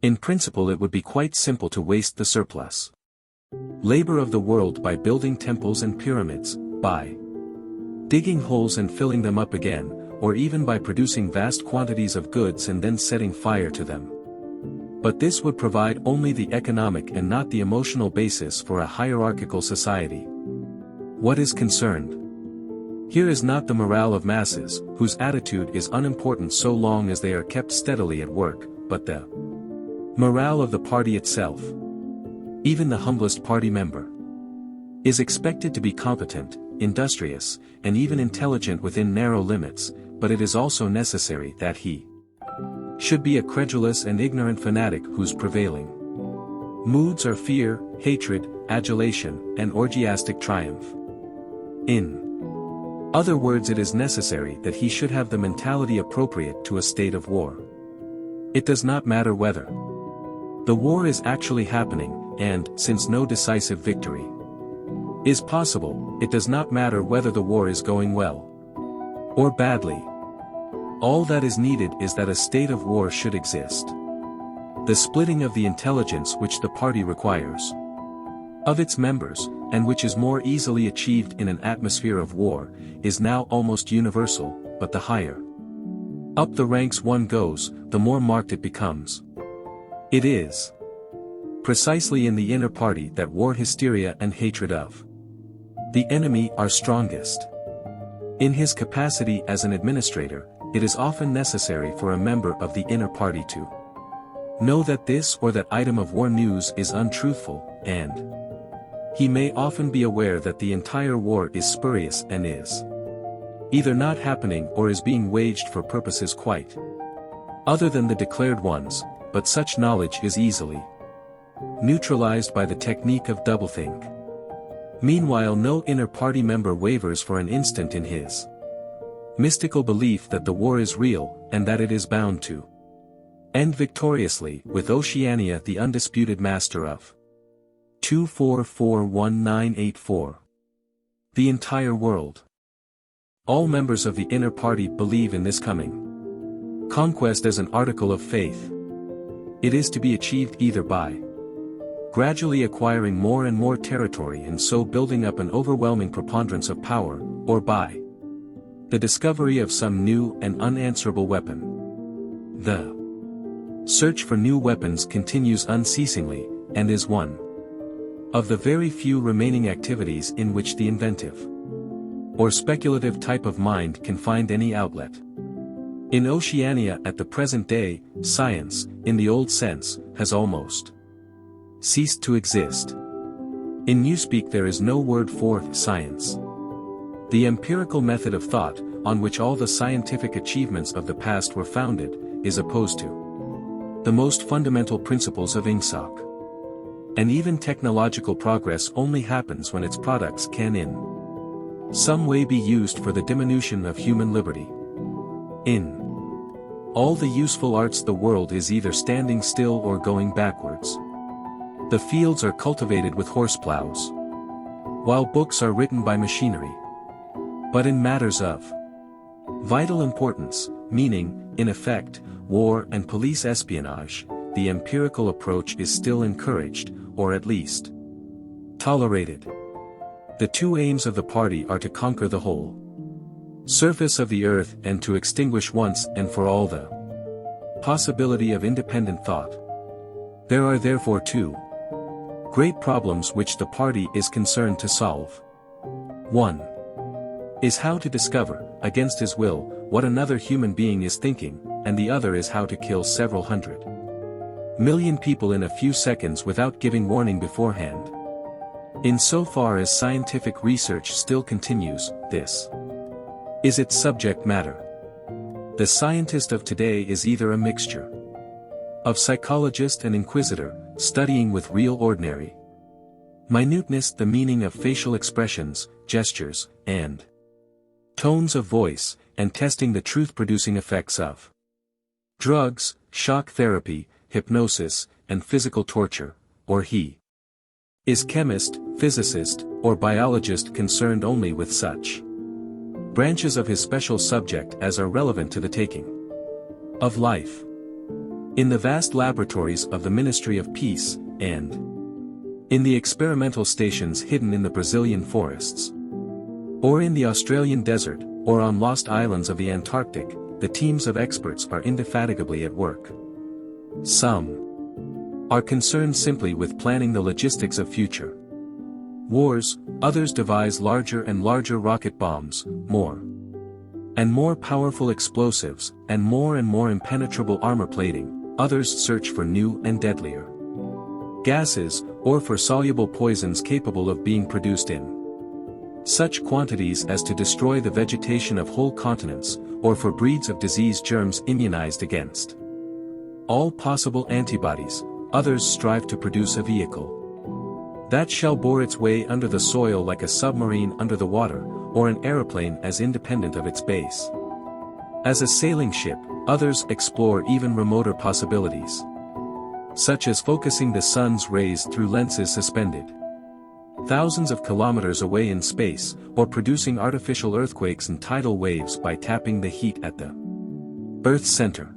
In principle it would be quite simple to waste the surplus labor of the world by building temples and pyramids, by digging holes and filling them up again, or even by producing vast quantities of goods and then setting fire to them. But this would provide only the economic and not the emotional basis for a hierarchical society. What is concerned here is not the morale of masses, whose attitude is unimportant so long as they are kept steadily at work, but the morale of the party itself. Even the humblest party member is expected to be competent, industrious, and even intelligent within narrow limits, but it is also necessary that he should be a credulous and ignorant fanatic whose prevailing moods are fear, hatred, adulation, and orgiastic triumph. In other words, it is necessary that he should have the mentality appropriate to a state of war. It does not matter whether the war is actually happening, and, since no decisive victory is possible, it does not matter whether the war is going well or badly. All that is needed is that a state of war should exist. The splitting of the intelligence which the party requires of its members, and which is more easily achieved in an atmosphere of war, is now almost universal, but the higher up the ranks one goes, the more marked it becomes. It is precisely in the inner party that war hysteria and hatred of the enemy are strongest. In his capacity as an administrator, it is often necessary for a member of the inner party to know that this or that item of war news is untruthful, and he may often be aware that the entire war is spurious and is either not happening or is being waged for purposes quite other than the declared ones, but such knowledge is easily neutralized by the technique of doublethink. Meanwhile, no inner party member wavers for an instant in his mystical belief that the war is real, and that it is bound to end victoriously, with Oceania the undisputed master of 2441984. The entire world. All members of the inner party believe in this coming conquest as an article of faith. It is to be achieved either by gradually acquiring more and more territory and so building up an overwhelming preponderance of power, or by the discovery of some new and unanswerable weapon. The search for new weapons continues unceasingly, and is one of the very few remaining activities in which the inventive or speculative type of mind can find any outlet. In Oceania at the present day, science, in the old sense, has almost ceased to exist. In newspeak there is no word for science. The empirical method of thought, on which all the scientific achievements of the past were founded, is opposed to the most fundamental principles of ingsoc. And even technological progress only happens when its products can in some way be used for the diminution of human liberty. In all the useful arts the world is either standing still or going backwards. The fields are cultivated with horseplows, while books are written by machinery. But in matters of vital importance, meaning, in effect, war and police espionage, the empirical approach is still encouraged, or at least tolerated. The two aims of the party are to conquer the whole surface of the earth and to extinguish once and for all the possibility of independent thought. There are therefore two great problems which the party is concerned to solve. One is how to discover, against his will, what another human being is thinking, and the other is how to kill several 100,000,000 people in a few seconds without giving warning beforehand. In so far as scientific research still continues, this is its subject matter. The scientist of today is either a mixture of psychologist and inquisitor, studying with real ordinary minuteness the meaning of facial expressions, gestures, and tones of voice, and testing the truth-producing effects of drugs, shock therapy, hypnosis, and physical torture, or he is chemist, physicist, or biologist concerned only with such branches of his special subject as are relevant to the taking of life. In the vast laboratories of the Ministry of Peace, and in the experimental stations hidden in the Brazilian forests, or in the Australian desert, or on lost islands of the Antarctic, the teams of experts are indefatigably at work. Some are concerned simply with planning the logistics of future wars, others devise larger and larger rocket bombs, more and more powerful explosives, and more impenetrable armor plating, others search for new and deadlier gases, or for soluble poisons capable of being produced in such quantities as to destroy the vegetation of whole continents, or for breeds of disease germs immunized against all possible antibodies. Others strive to produce a vehicle that shall bore its way under the soil like a submarine under the water, or an aeroplane as independent of its base as a sailing ship. Others explore even remoter possibilities, such as focusing the sun's rays through lenses suspended thousands of kilometers away in space, or producing artificial earthquakes and tidal waves by tapping the heat at the Earth's center.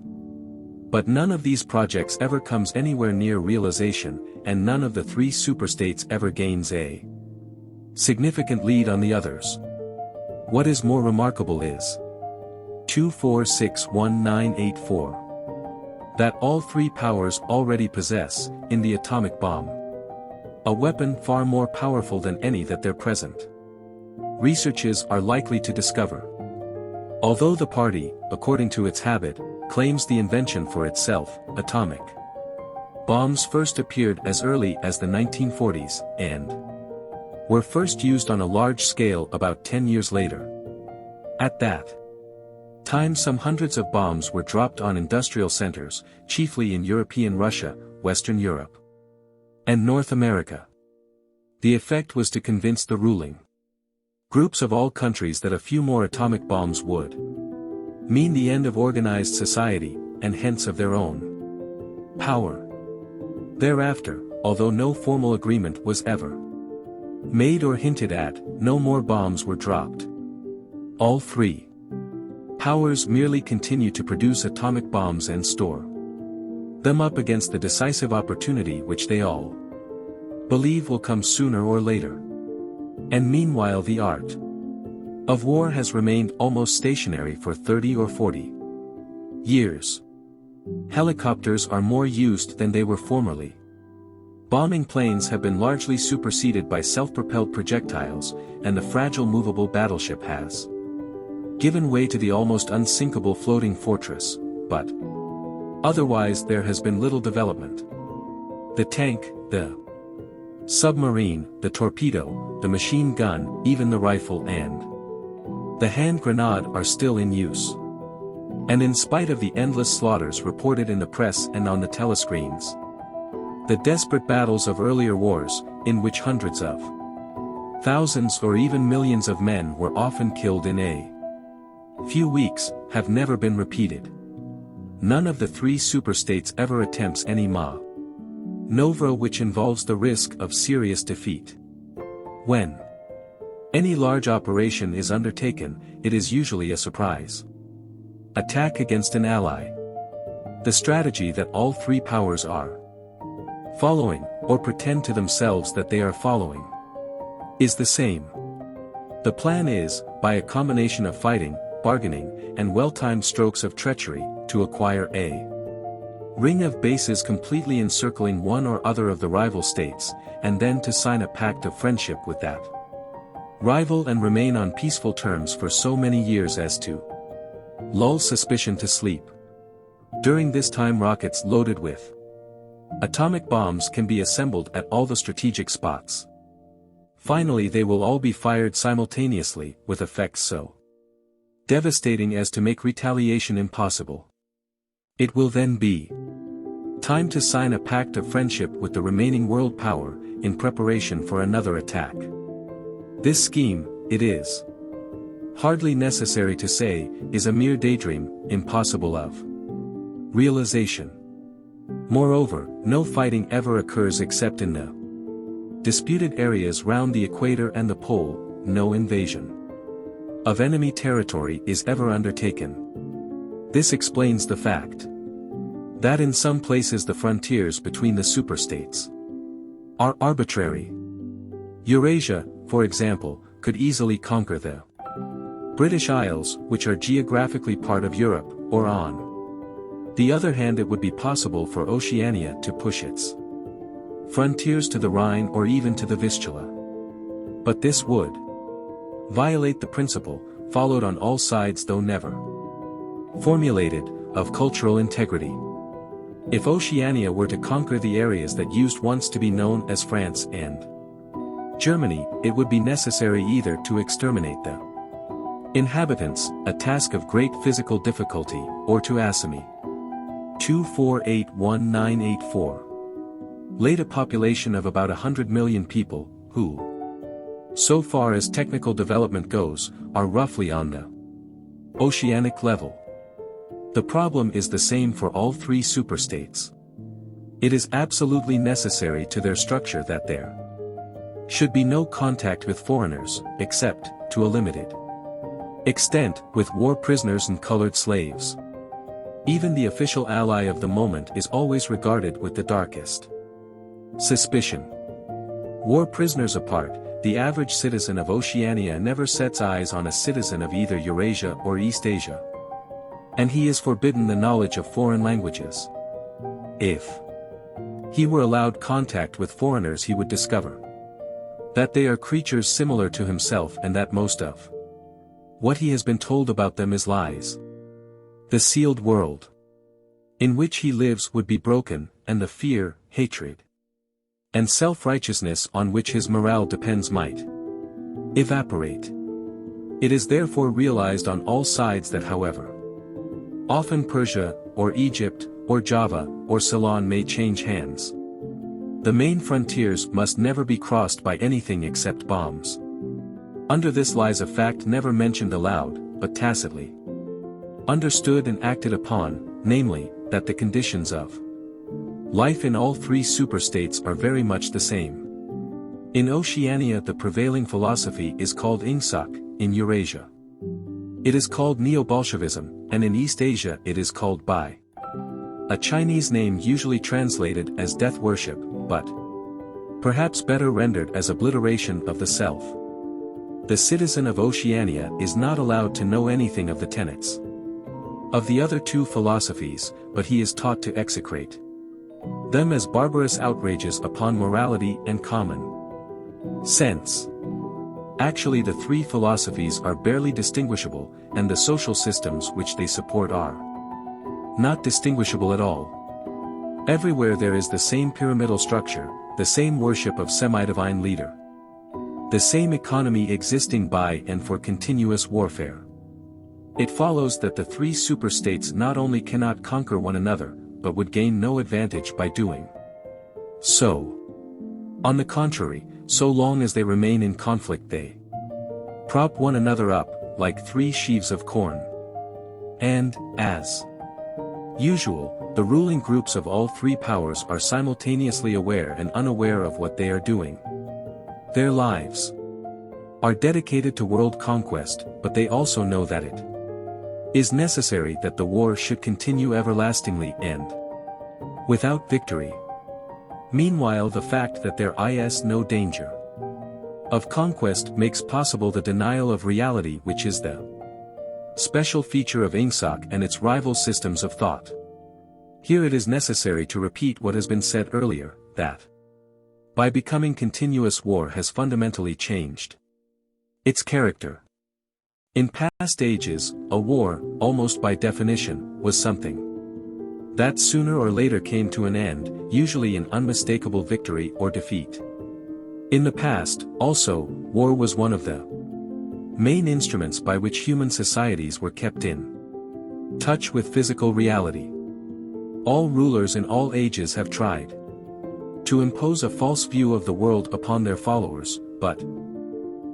But none of these projects ever comes anywhere near realization, and none of the three superstates ever gains a significant lead on the others. What is more remarkable is 2461984. That all three powers already possess, in the atomic bomb, a weapon far more powerful than any that their present researches are likely to discover. Although the party, according to its habit, claims the invention for itself, atomic bombs first appeared as early as the 1940s, and were first used on a large scale about 10 years later. At that time some hundreds of bombs were dropped on industrial centers, chiefly in European Russia, Western Europe, and North America. The effect was to convince the ruling groups of all countries that a few more atomic bombs would mean the end of organized society, and hence of their own power. Thereafter, although no formal agreement was ever made or hinted at, no more bombs were dropped. All three powers merely continue to produce atomic bombs and store them up against the decisive opportunity which they all believe will come sooner or later. And meanwhile the art of war has remained almost stationary for 30 or 40 years. Helicopters are more used than they were formerly. Bombing planes have been largely superseded by self-propelled projectiles, and the fragile movable battleship has given way to the almost unsinkable floating fortress, but otherwise there has been little development. The tank, the submarine, the torpedo, the machine gun, even the rifle and the hand grenade are still in use. And in spite of the endless slaughters reported in the press and on the telescreens, the desperate battles of earlier wars, in which hundreds of thousands or even millions of men were often killed in a few weeks, have never been repeated. None of the three superstates ever attempts any maneuver which involves the risk of serious defeat. When any large operation is undertaken, it is usually a surprise attack against an ally. The strategy that all three powers are following, or pretend to themselves that they are following, is the same. The plan is, by a combination of fighting, bargaining, and well-timed strokes of treachery, to acquire a ring of bases completely encircling one or other of the rival states, and then to sign a pact of friendship with that rival and remain on peaceful terms for so many years as to lull suspicion to sleep. During this time rockets loaded with atomic bombs can be assembled at all the strategic spots. Finally they will all be fired simultaneously, with effects so devastating as to make retaliation impossible. It will then be time to sign a pact of friendship with the remaining world power, in preparation for another attack. This scheme, it is hardly necessary to say, is a mere daydream, impossible of realization. Moreover, no fighting ever occurs except in the disputed areas round the equator and the pole. No invasion of enemy territory is ever undertaken. This explains the fact that in some places the frontiers between the superstates are arbitrary. Eurasia, for example, could easily conquer the British Isles, which are geographically part of Europe, or on the other hand it would be possible for Oceania to push its frontiers to the Rhine or even to the Vistula. But this would violate the principle, followed on all sides though never formulated, of cultural integrity. If Oceania were to conquer the areas that used once to be known as France and Germany, it would be necessary either to exterminate the inhabitants, a task of great physical difficulty, or to Assami. 2481984. Laid a population of about 100 million people, who, so far as technical development goes, are roughly on the oceanic level. The problem is the same for all three superstates. It is absolutely necessary to their structure that there should be no contact with foreigners, except, to a limited extent, with war prisoners and colored slaves. Even the official ally of the moment is always regarded with the darkest suspicion. War prisoners apart, the average citizen of Oceania never sets eyes on a citizen of either Eurasia or East Asia. And he is forbidden the knowledge of foreign languages. If he were allowed contact with foreigners, he would discover that they are creatures similar to himself and that most of what he has been told about them is lies. The sealed world in which he lives would be broken, and the fear, hatred, and self-righteousness on which his morale depends might evaporate. It is therefore realized on all sides that however often Persia, or Egypt, or Java, or Ceylon may change hands, the main frontiers must never be crossed by anything except bombs. Under this lies a fact never mentioned aloud, but tacitly understood and acted upon, namely, that the conditions of life in all three superstates are very much the same. In Oceania the prevailing philosophy is called Ingsoc, in Eurasia it is called Neo-Bolshevism, and in East Asia it is called Bai. A Chinese name usually translated as death worship, but perhaps better rendered as obliteration of the self. The citizen of Oceania is not allowed to know anything of the tenets of the other two philosophies, but he is taught to execrate them as barbarous outrages upon morality and common sense. Actually, the three philosophies are barely distinguishable, and the social systems which they support are not distinguishable at all. Everywhere there is the same pyramidal structure, the same worship of semi-divine leader, the same economy existing by and for continuous warfare. It follows that the three superstates not only cannot conquer one another, but would gain no advantage by doing so. On the contrary, so long as they remain in conflict they prop one another up, like three sheaves of corn. And, as usual, the ruling groups of all three powers are simultaneously aware and unaware of what they are doing. Their lives are dedicated to world conquest, but they also know that it is necessary that the war should continue everlastingly and without victory. Meanwhile, the fact that there is no danger of conquest makes possible the denial of reality, which is the special feature of Ingsoc and its rival systems of thought. Here it is necessary to repeat what has been said earlier, that by becoming continuous war has fundamentally changed its character. In past ages, a war, almost by definition, was something that sooner or later came to an end, usually in unmistakable victory or defeat. In the past, also, war was one of the main instruments by which human societies were kept in touch with physical reality. All rulers in all ages have tried to impose a false view of the world upon their followers, but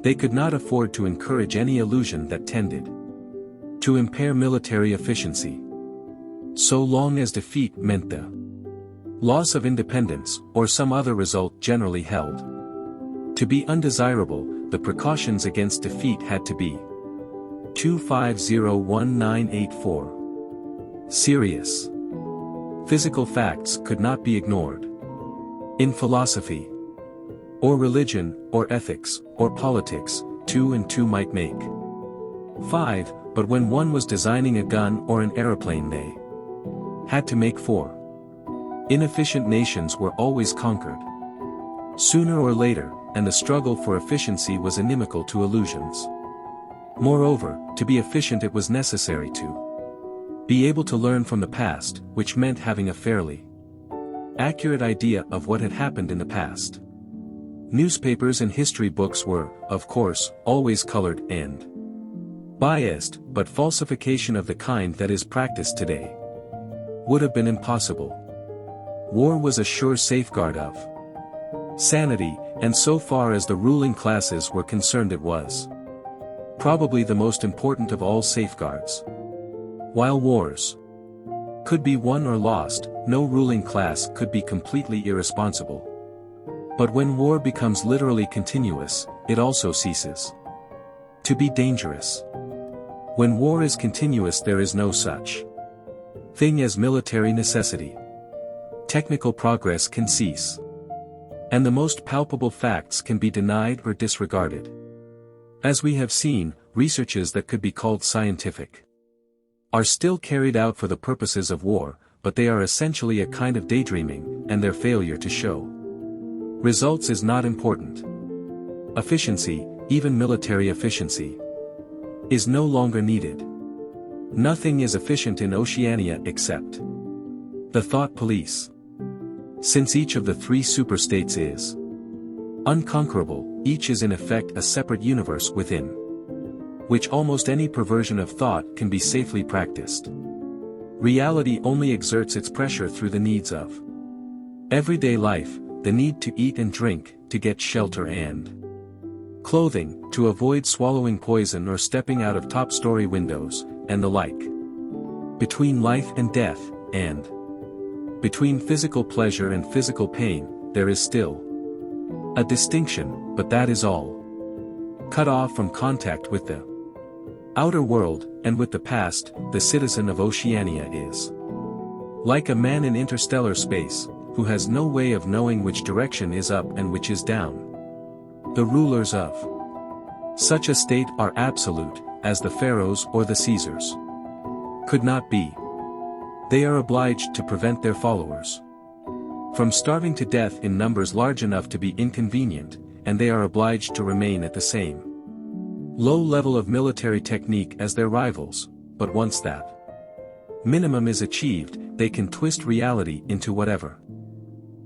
they could not afford to encourage any illusion that tended to impair military efficiency. So long as defeat meant the loss of independence, or some other result generally held to be undesirable, the precautions against defeat had to be 2501984. Serious physical facts could not be ignored. In philosophy, or religion, or ethics, or politics, 2 and 2 might make 5, but when one was designing a gun or an aeroplane they had to make 4. Inefficient nations were always conquered sooner or later, and the struggle for efficiency was inimical to illusions. Moreover, to be efficient it was necessary to Be able to learn from the past, which meant having a fairly accurate idea of what had happened in the past. Newspapers and history books were, of course, always colored and biased, but falsification of the kind that is practiced today would have been impossible. War was a sure safeguard of sanity, and so far as the ruling classes were concerned it was probably the most important of all safeguards. While wars could be won or lost, no ruling class could be completely irresponsible. But when war becomes literally continuous, it also ceases to be dangerous. When war is continuous there is no such thing as military necessity. Technical progress can cease. And the most palpable facts can be denied or disregarded. As we have seen, researches that could be called scientific are still carried out for the purposes of war, but they are essentially a kind of daydreaming, and their failure to show results is not important. Efficiency, even military efficiency, is no longer needed. Nothing is efficient in Oceania except the thought police. Since each of the three superstates is unconquerable, each is in effect a separate universe within which almost any perversion of thought can be safely practiced. Reality only exerts its pressure through the needs of everyday life, the need to eat and drink, to get shelter and clothing, to avoid swallowing poison or stepping out of top-story windows, and the like. Between life and death, and between physical pleasure and physical pain, there is still a distinction, but that is all. Cut off from contact with the outer world, and with the past, the citizen of Oceania is like a man in interstellar space, who has no way of knowing which direction is up and which is down. The rulers of such a state are absolute, as the pharaohs or the Caesars could not be. They are obliged to prevent their followers from starving to death in numbers large enough to be inconvenient, and they are obliged to remain at the same low level of military technique as their rivals, but once that minimum is achieved, they can twist reality into whatever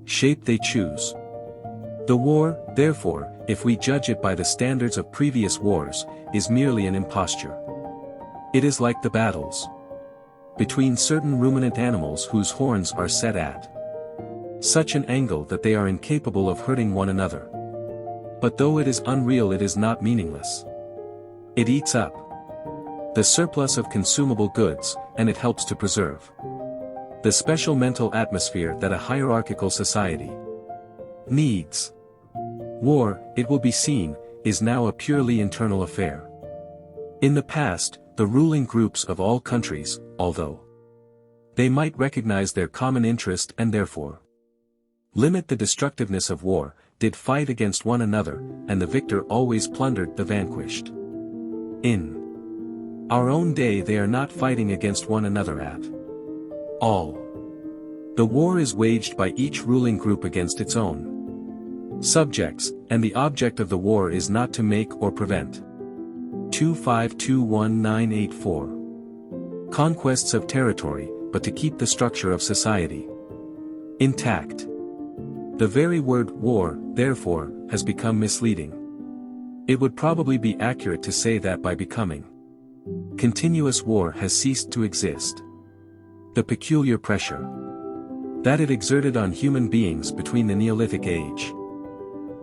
shape they choose. The war, therefore, if we judge it by the standards of previous wars, is merely an imposture. It is like the battles between certain ruminant animals whose horns are set at such an angle that they are incapable of hurting one another. But though it is unreal, it is not meaningless. It eats up the surplus of consumable goods, and it helps to preserve the special mental atmosphere that a hierarchical society needs. War, it will be seen, is now a purely internal affair. In the past, the ruling groups of all countries, although they might recognize their common interest and therefore limit the destructiveness of war, did fight against one another, and the victor always plundered the vanquished. In our own day they are not fighting against one another at all. The war is waged by each ruling group against its own subjects, and the object of the war is not to make or prevent 2521984 conquests of territory, but to keep the structure of society intact. The very word war, therefore, has become misleading. It would probably be accurate to say that by becoming continuous war has ceased to exist. The peculiar pressure that it exerted on human beings between the Neolithic age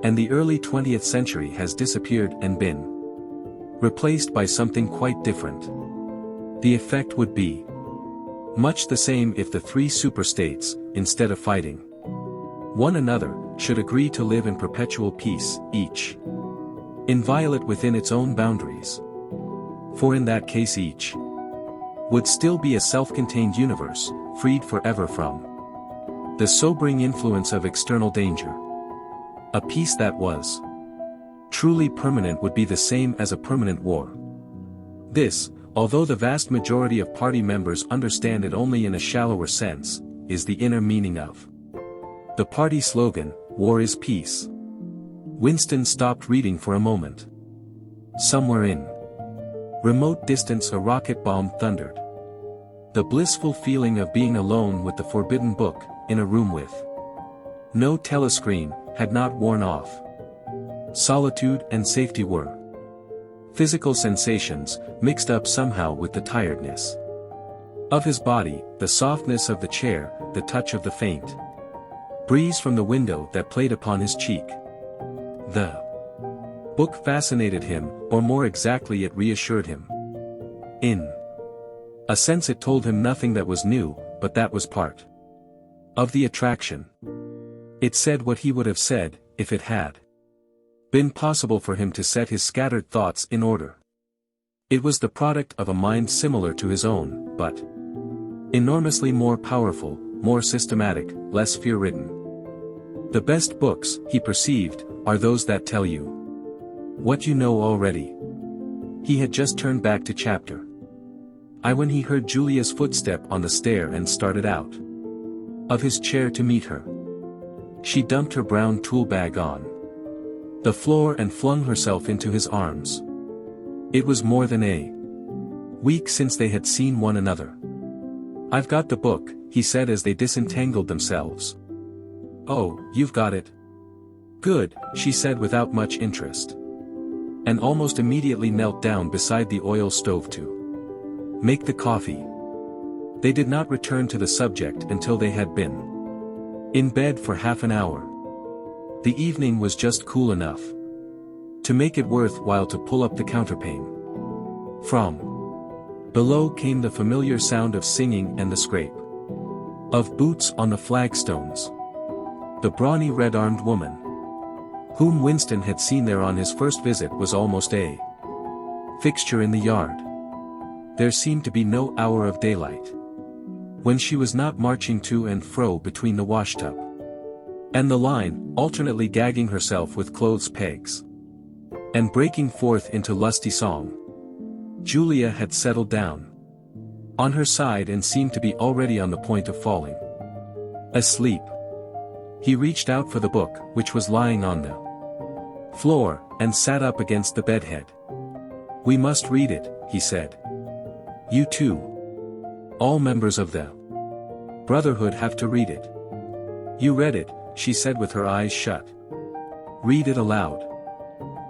and the early 20th century has disappeared and been replaced by something quite different. The effect would be much the same if the three superstates, instead of fighting one another, should agree to live in perpetual peace, each inviolate within its own boundaries. For in that case each would still be a self-contained universe, freed forever from the sobering influence of external danger. A peace that was truly permanent would be the same as a permanent war. This, although the vast majority of party members understand it only in a shallower sense, is the inner meaning of the party slogan, "War is peace." Winston stopped reading for a moment. Somewhere in remote distance a rocket bomb thundered. The blissful feeling of being alone with the forbidden book, in a room with no telescreen, had not worn off. Solitude and safety were physical sensations, mixed up somehow with the tiredness of his body, the softness of the chair, the touch of the faint breeze from the window that played upon his cheek. The book fascinated him, or more exactly it reassured him. In a sense it told him nothing that was new, but that was part of the attraction. It said what he would have said, if it had been possible for him to set his scattered thoughts in order. It was the product of a mind similar to his own, but enormously more powerful, more systematic, less fear-ridden. The best books, he perceived, are those that tell you what you know already. He had just turned back to chapter I when he heard Julia's footstep on the stair and started out of his chair to meet her. She dumped her brown tool bag on the floor and flung herself into his arms. It was more than a week since they had seen one another. "I've got the book," he said as they disentangled themselves. "Oh, you've got it? Good," she said without much interest. And almost immediately knelt down beside the oil stove to make the coffee. They did not return to the subject until they had been in bed for half an hour. The evening was just cool enough to make it worthwhile to pull up the counterpane. From below came the familiar sound of singing and the scrape of boots on the flagstones. The brawny red-armed woman whom Winston had seen there on his first visit was almost a fixture in the yard. There seemed to be no hour of daylight when she was not marching to and fro between the washtub and the line, alternately gagging herself with clothes pegs and breaking forth into lusty song. Julia had settled down on her side and seemed to be already on the point of falling asleep. He reached out for the book, which was lying on the floor, and sat up against the bedhead. "We must read it," he said. "You too. All members of the Brotherhood have to read it." "You read it," she said with her eyes shut. "Read it aloud.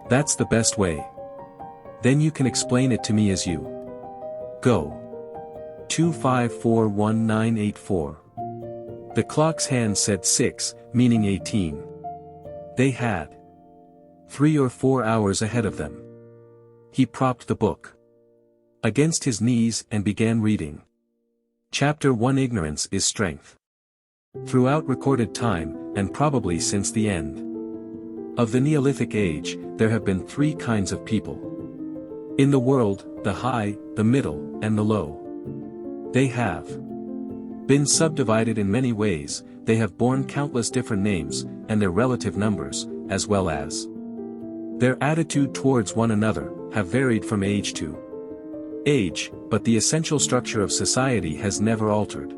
That's the best way. Then you can explain it to me as you go." 2541-984. The clock's hand said 6, meaning 18. They had 3 or 4 hours ahead of them. He propped the book against his knees and began reading. Chapter 1. Ignorance is strength. Throughout recorded time, and probably since the end of the Neolithic Age, there have been 3 kinds of people in the world: the high, the middle, and the low. They have been subdivided in many ways, they have borne countless different names, and their relative numbers, as well as their attitude towards one another, have varied from age to age, but the essential structure of society has never altered.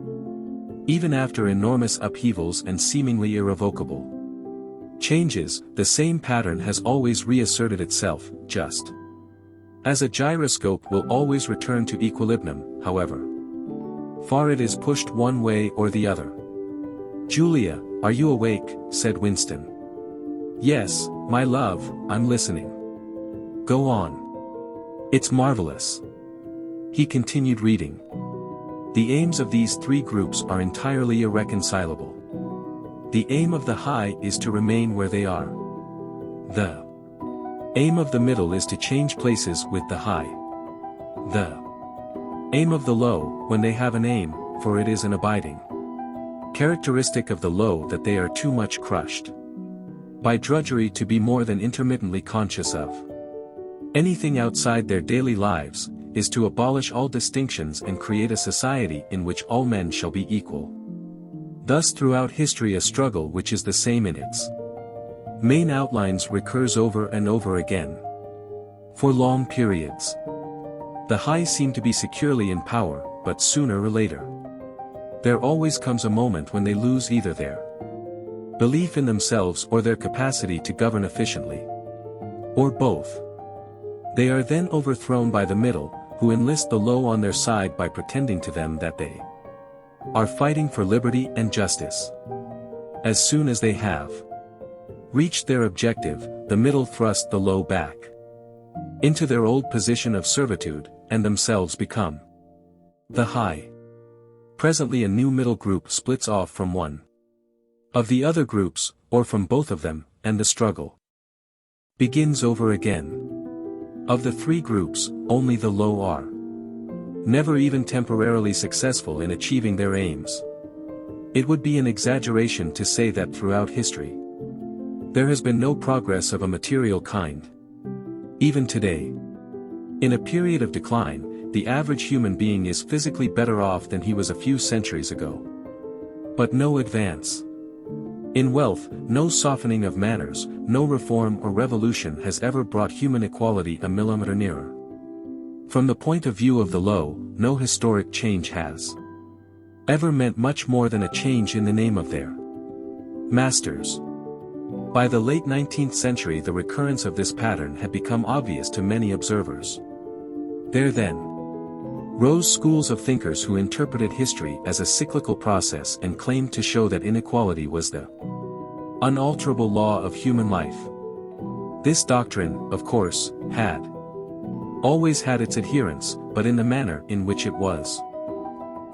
Even after enormous upheavals and seemingly irrevocable changes, the same pattern has always reasserted itself, just as a gyroscope will always return to equilibrium, however far it is pushed one way or the other. "Julia, are you awake?" said Winston. "Yes, my love, I'm listening." "Go on. It's marvelous." He continued reading. "The aims of these 3 groups are entirely irreconcilable. The aim of the high is to remain where they are. The aim of the middle is to change places with the high. The aim of the low, when they have an aim, for it is an abiding characteristic of the low that they are too much crushed by drudgery to be more than intermittently conscious of anything outside their daily lives, is to abolish all distinctions and create a society in which all men shall be equal. Thus throughout history a struggle which is the same in its main outlines recurs over and over again. For long periods, the high seem to be securely in power, but sooner or later, there always comes a moment when they lose either their belief in themselves or their capacity to govern efficiently, or both. They are then overthrown by the middle, who enlist the low on their side by pretending to them that they are fighting for liberty and justice. As soon as they have reached their objective, the middle thrust the low back into their old position of servitude, and themselves become the high. Presently a new middle group splits off from one of the other groups, or from both of them, and the struggle begins over again. Of the three groups, only the low are never even temporarily successful in achieving their aims. It would be an exaggeration to say that throughout history there has been no progress of a material kind. Even today, in a period of decline, the average human being is physically better off than he was a few centuries ago. But no advance in wealth, no softening of manners, no reform or revolution has ever brought human equality a millimeter nearer. From the point of view of the low, no historic change has ever meant much more than a change in the name of their masters. By the late 19th century the recurrence of this pattern had become obvious to many observers. There then rose schools of thinkers who interpreted history as a cyclical process and claimed to show that inequality was the unalterable law of human life. This doctrine, of course, had always had its adherents, but in the manner in which it was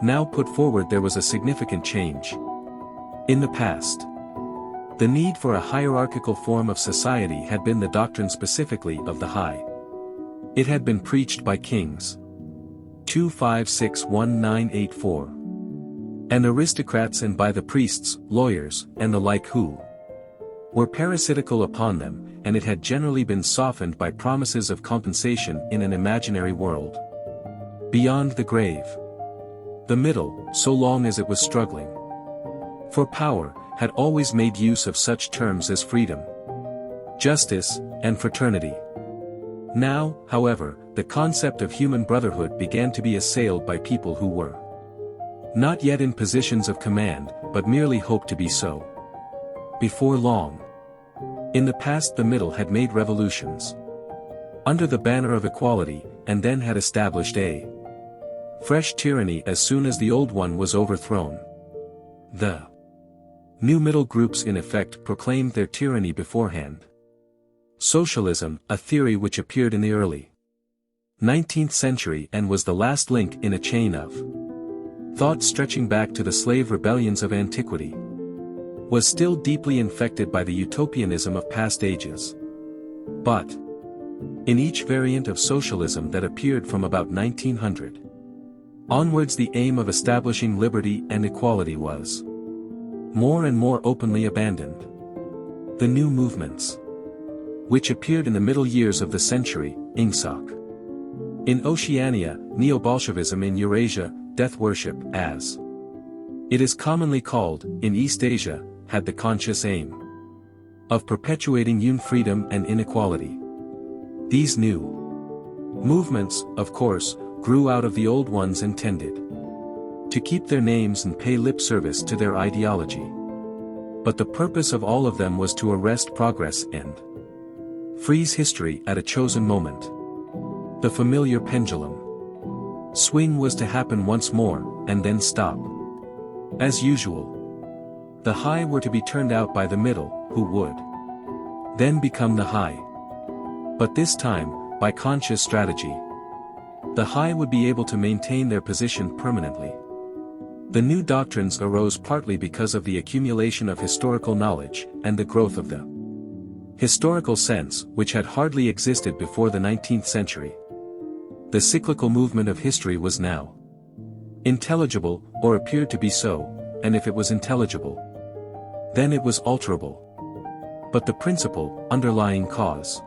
now put forward there was a significant change. In the past, the need for a hierarchical form of society had been the doctrine specifically of the high. It had been preached by kings 2561984 and aristocrats, and by the priests, lawyers, and the like who were parasitical upon them, and it had generally been softened by promises of compensation in an imaginary world beyond the grave. The middle, so long as it was struggling for power, had always made use of such terms as freedom, justice, and fraternity. Now, however, the concept of human brotherhood began to be assailed by people who were not yet in positions of command, but merely hoped to be so. Before long, in the past the middle had made revolutions under the banner of equality, and then had established a fresh tyranny as soon as the old one was overthrown. The new middle groups in effect proclaimed their tyranny beforehand. Socialism, a theory which appeared in the early 19th century and was the last link in a chain of thought stretching back to the slave rebellions of antiquity, was still deeply infected by the utopianism of past ages. But in each variant of socialism that appeared from about 1900 onwards, the aim of establishing liberty and equality was more and more openly abandoned. The new movements, which appeared in the middle years of the century, Ingsoc in Oceania, Neo-Bolshevism in Eurasia, death worship, as it is commonly called, in East Asia, had the conscious aim of perpetuating freedom and inequality. These new movements, of course, grew out of the old ones intended to keep their names and pay lip service to their ideology. But the purpose of all of them was to arrest progress and freeze history at a chosen moment. The familiar pendulum swing was to happen once more, and then stop. As usual, the high were to be turned out by the middle, who would then become the high. But this time, by conscious strategy, the high would be able to maintain their position permanently. The new doctrines arose partly because of the accumulation of historical knowledge, and the growth of the historical sense, which had hardly existed before the 19th century. The cyclical movement of history was now intelligible, or appeared to be so, and if it was intelligible, then it was alterable. But the principal, underlying cause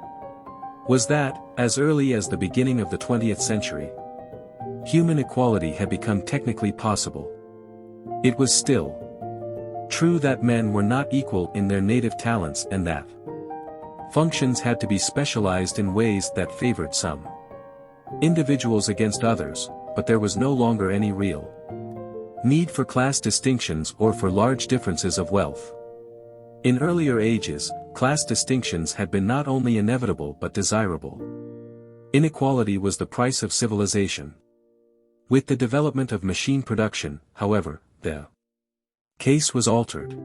was that, as early as the beginning of the 20th century, human equality had become technically possible. It was still true that men were not equal in their native talents, and that functions had to be specialized in ways that favored some individuals against others, but there was no longer any real need for class distinctions or for large differences of wealth. In earlier ages, class distinctions had been not only inevitable but desirable. Inequality was the price of civilization. With the development of machine production, however, the case was altered.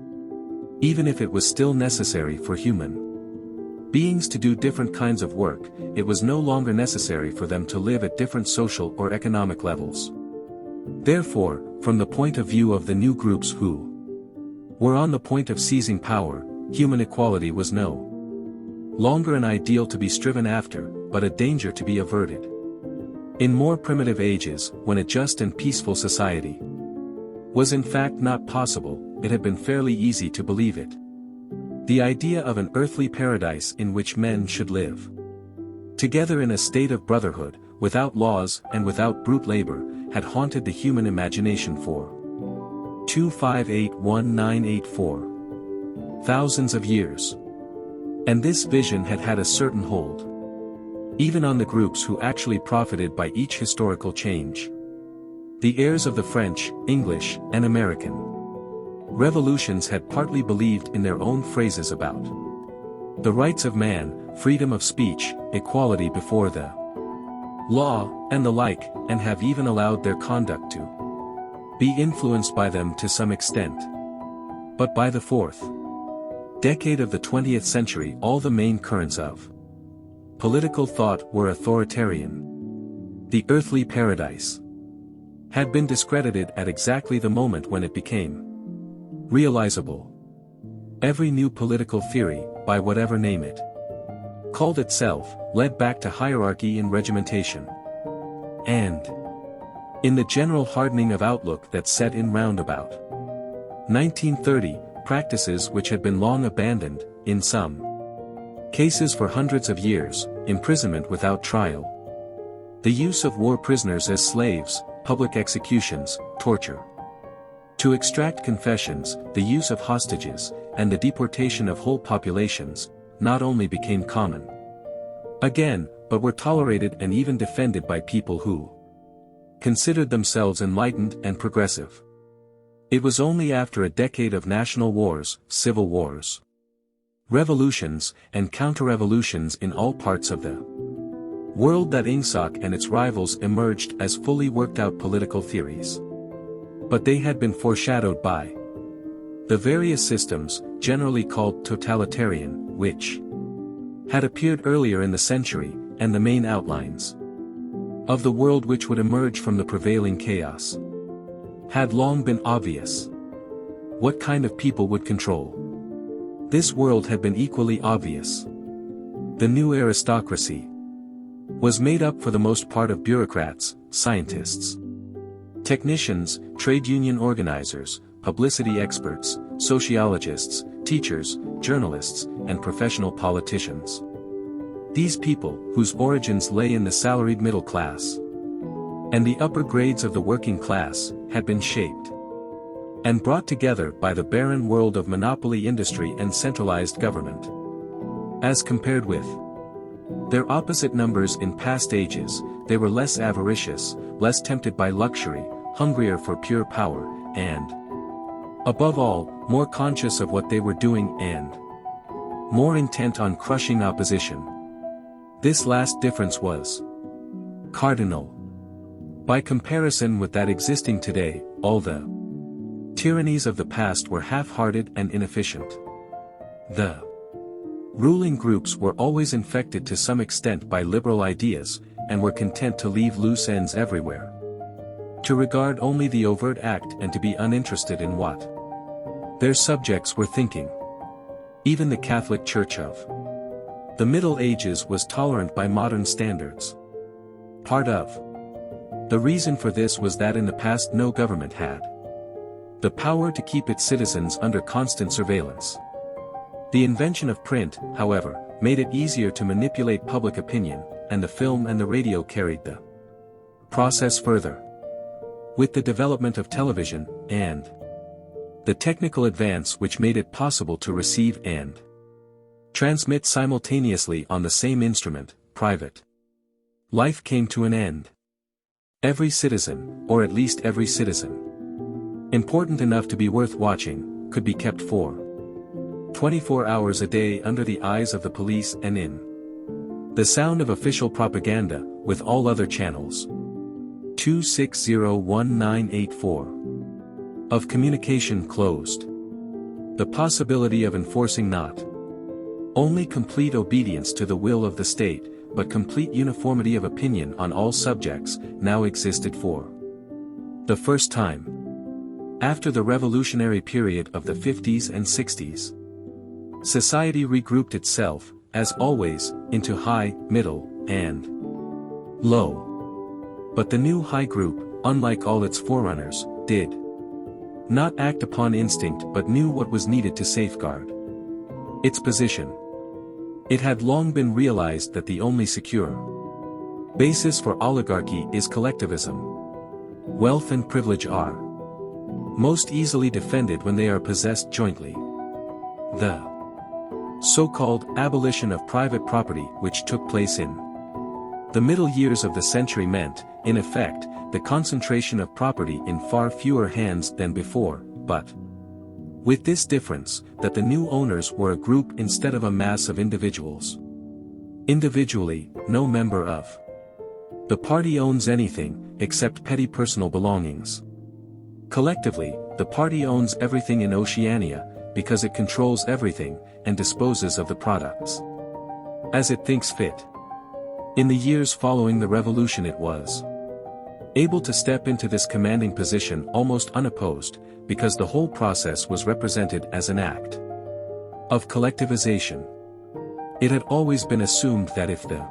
Even if it was still necessary for human beings to do different kinds of work, it was no longer necessary for them to live at different social or economic levels. Therefore, from the point of view of the new groups who were on the point of seizing power, human equality was no longer an ideal to be striven after, but a danger to be averted. In more primitive ages, when a just and peaceful society was in fact not possible, it had been fairly easy to believe it. The idea of an earthly paradise in which men should live together in a state of brotherhood, without laws and without brute labor, had haunted the human imagination for 2581984 thousands of years. And this vision had had a certain hold even on the groups who actually profited by each historical change. The heirs of the French, English, and American revolutions had partly believed in their own phrases about the rights of man, freedom of speech, equality before the law, and the like, and have even allowed their conduct to be influenced by them to some extent. But by the fourth decade of the 20th century, all the main currents of political thought were authoritarian. The earthly paradise had been discredited at exactly the moment when it became realizable. Every new political theory, by whatever name it called itself, led back to hierarchy and regimentation. And in the general hardening of outlook that set in round about 1930, practices which had been long abandoned, in some cases for hundreds of years, imprisonment without trial, the use of war prisoners as slaves, public executions, torture to extract confessions, the use of hostages, and the deportation of whole populations, not only became common again, but were tolerated and even defended by people who considered themselves enlightened and progressive. It was only after a decade of national wars, civil wars, revolutions, and counter-revolutions in all parts of the world that INGSOC and its rivals emerged as fully worked-out political theories. But they had been foreshadowed by the various systems, generally called totalitarian, which had appeared earlier in the century, and the main outlines of the world which would emerge from the prevailing chaos had long been obvious. What kind of people would control this world had been equally obvious. The new aristocracy was made up for the most part of bureaucrats, scientists, technicians, trade union organizers, publicity experts, sociologists, teachers, journalists, and professional politicians. These people, whose origins lay in the salaried middle class and the upper grades of the working class, had been shaped and brought together by the barren world of monopoly industry and centralized government. As compared with their opposite numbers in past ages, they were less avaricious, less tempted by luxury, hungrier for pure power, and, above all, more conscious of what they were doing and more intent on crushing opposition. This last difference was cardinal. By comparison with that existing today, all the tyrannies of the past were half-hearted and inefficient. The ruling groups were always infected to some extent by liberal ideas, and were content to leave loose ends everywhere, to regard only the overt act and to be uninterested in what their subjects were thinking. Even the Catholic Church of the Middle Ages was tolerant by modern standards. Part of the reason for this was that in the past no government had the power to keep its citizens under constant surveillance. The invention of print, however, made it easier to manipulate public opinion, and the film and the radio carried the process further. With the development of television, and the technical advance which made it possible to receive and transmit simultaneously on the same instrument, private life came to an end. Every citizen, or at least every citizen important enough to be worth watching, could be kept for 24 hours a day under the eyes of the police and in The sound of official propaganda, with all other channels. 2601984. Of communication closed. The possibility of enforcing not only complete obedience to the will of the state, but complete uniformity of opinion on all subjects, now existed for the first time. After the revolutionary period of the 50s and 60s, society regrouped itself, as always, into high, middle, and low. But the new high group, unlike all its forerunners, did not act upon instinct but knew what was needed to safeguard its position. It had long been realized that the only secure basis for oligarchy is collectivism. Wealth and privilege are most easily defended when they are possessed jointly. The so-called abolition of private property which took place in the middle years of the century meant, in effect, the concentration of property in far fewer hands than before, but with this difference, that the new owners were a group instead of a mass of individuals. Individually, no member of the party owns anything, except petty personal belongings. Collectively, the party owns everything in Oceania, because it controls everything, and disposes of the products as it thinks fit. In the years following the revolution it was able to step into this commanding position almost unopposed, because the whole process was represented as an act of collectivization. It had always been assumed that if the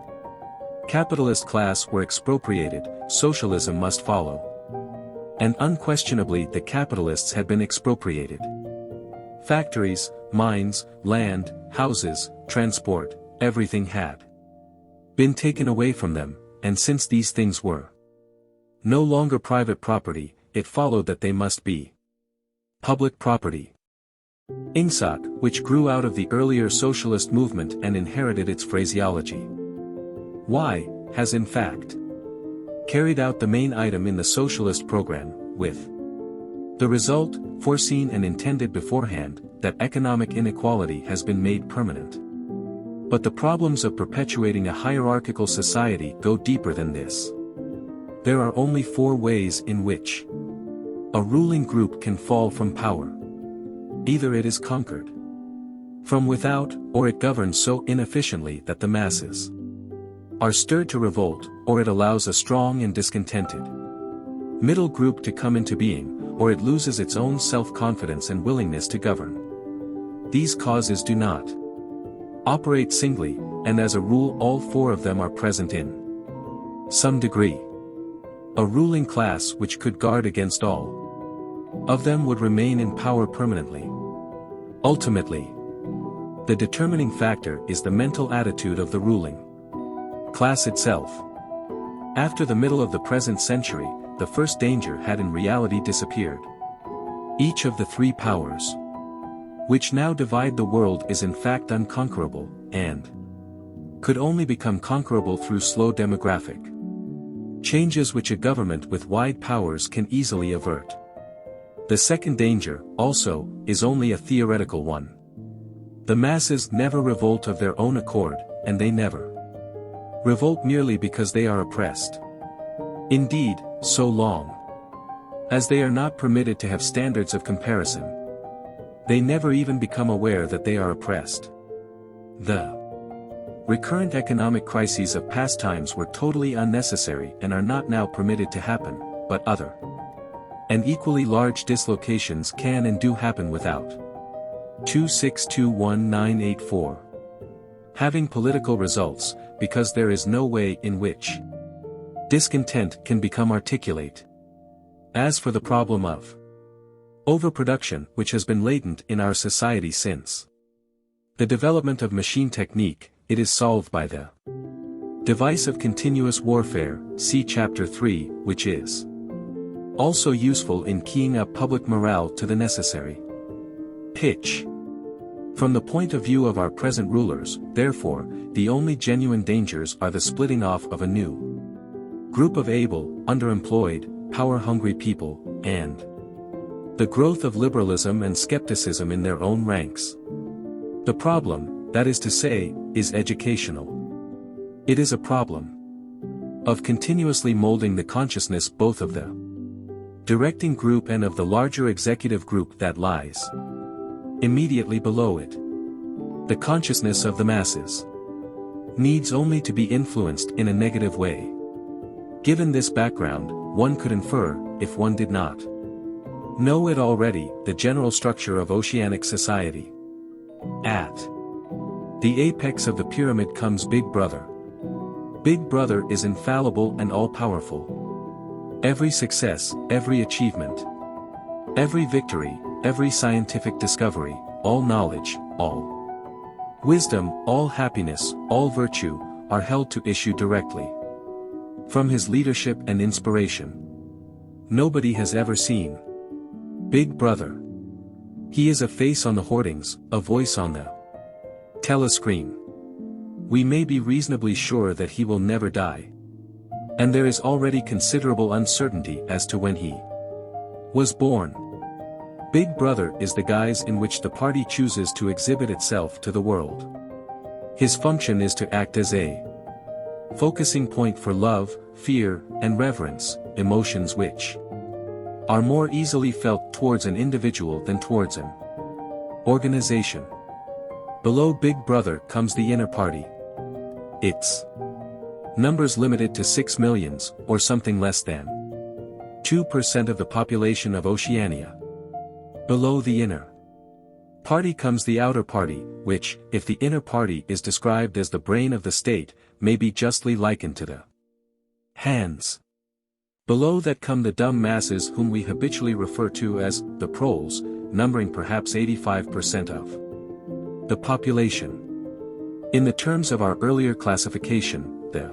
capitalist class were expropriated, socialism must follow. And unquestionably the capitalists had been expropriated. Factories, mines, land, houses, transport, everything had been taken away from them, and since these things were no longer private property, it followed that they must be public property. Ingsoc, which grew out of the earlier socialist movement and inherited its phraseology, has in fact carried out the main item in the socialist program, with the result, foreseen and intended beforehand, that economic inequality has been made permanent. But the problems of perpetuating a hierarchical society go deeper than this. There are only 4 ways in which a ruling group can fall from power. Either it is conquered from without, or it governs so inefficiently that the masses are stirred to revolt, or it allows a strong and discontented middle group to come into being, or it loses its own self-confidence and willingness to govern. These causes do not operate singly, and as a rule all 4 of them are present in some degree. A ruling class which could guard against all of them would remain in power permanently. Ultimately, the determining factor is the mental attitude of the ruling class itself. After the middle of the present century, the first danger had in reality disappeared. Each of the 3 powers which now divide the world is in fact unconquerable, and could only become conquerable through slow demographic changes which a government with wide powers can easily avert. The second danger, also, is only a theoretical one. The masses never revolt of their own accord, and they never revolt merely because they are oppressed. Indeed, so long as they are not permitted to have standards of comparison, they never even become aware that they are oppressed. The recurrent economic crises of past times were totally unnecessary and are not now permitted to happen, but other and equally large dislocations can and do happen without. 2621984. Having political results, because there is no way in which discontent can become articulate. As for the problem of overproduction, which has been latent in our society since the development of machine technique, it is solved by the device of continuous warfare, see Chapter 3, which is also useful in keying up public morale to the necessary pitch. From the point of view of our present rulers, therefore, the only genuine dangers are the splitting off of a new group of able, underemployed, power-hungry people, and the growth of liberalism and skepticism in their own ranks. The problem, that is to say, is educational. It is a problem of continuously molding the consciousness both of the directing group and of the larger executive group that lies immediately below it. The consciousness of the masses needs only to be influenced in a negative way. Given this background, one could infer, if one did not know it already, the general structure of oceanic society. At the apex of the pyramid comes Big Brother. Big Brother is infallible and all-powerful. Every success, every achievement, every victory, every scientific discovery, all knowledge, all wisdom, all happiness, all virtue, are held to issue directly from his leadership and inspiration. Nobody has ever seen Big Brother. He is a face on the hoardings, a voice on the telescreen. We may be reasonably sure that he will never die. And there is already considerable uncertainty as to when he was born. Big Brother is the guise in which the party chooses to exhibit itself to the world. His function is to act as a focusing point for love, fear, and reverence, emotions which are more easily felt towards an individual than towards an organization. Below Big Brother comes the inner party. Its numbers limited to 6 millions, or something less than 2% of the population of Oceania. Below the inner party comes the outer party, which, if the inner party is described as the brain of the state, may be justly likened to the hands. Below that come the dumb masses whom we habitually refer to as the proles, numbering perhaps 85% of the population. In the terms of our earlier classification, the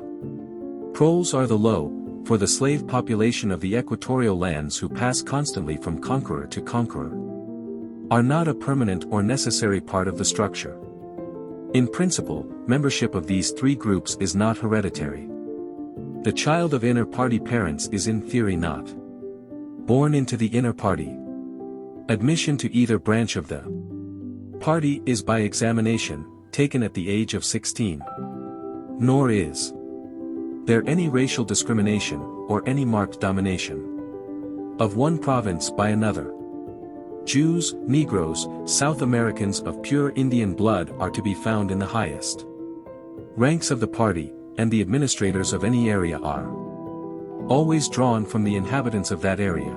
proles are the low, for the slave population of the equatorial lands who pass constantly from conqueror to conqueror, are not a permanent or necessary part of the structure. In principle, membership of these three groups is not hereditary. The child of inner party parents is in theory not born into the inner party. Admission to either branch of the party is by examination, taken at the age of 16. Nor is there any racial discrimination, or any marked domination of one province by another. Jews, Negroes, South Americans of pure Indian blood are to be found in the highest ranks of the party, and the administrators of any area are always drawn from the inhabitants of that area.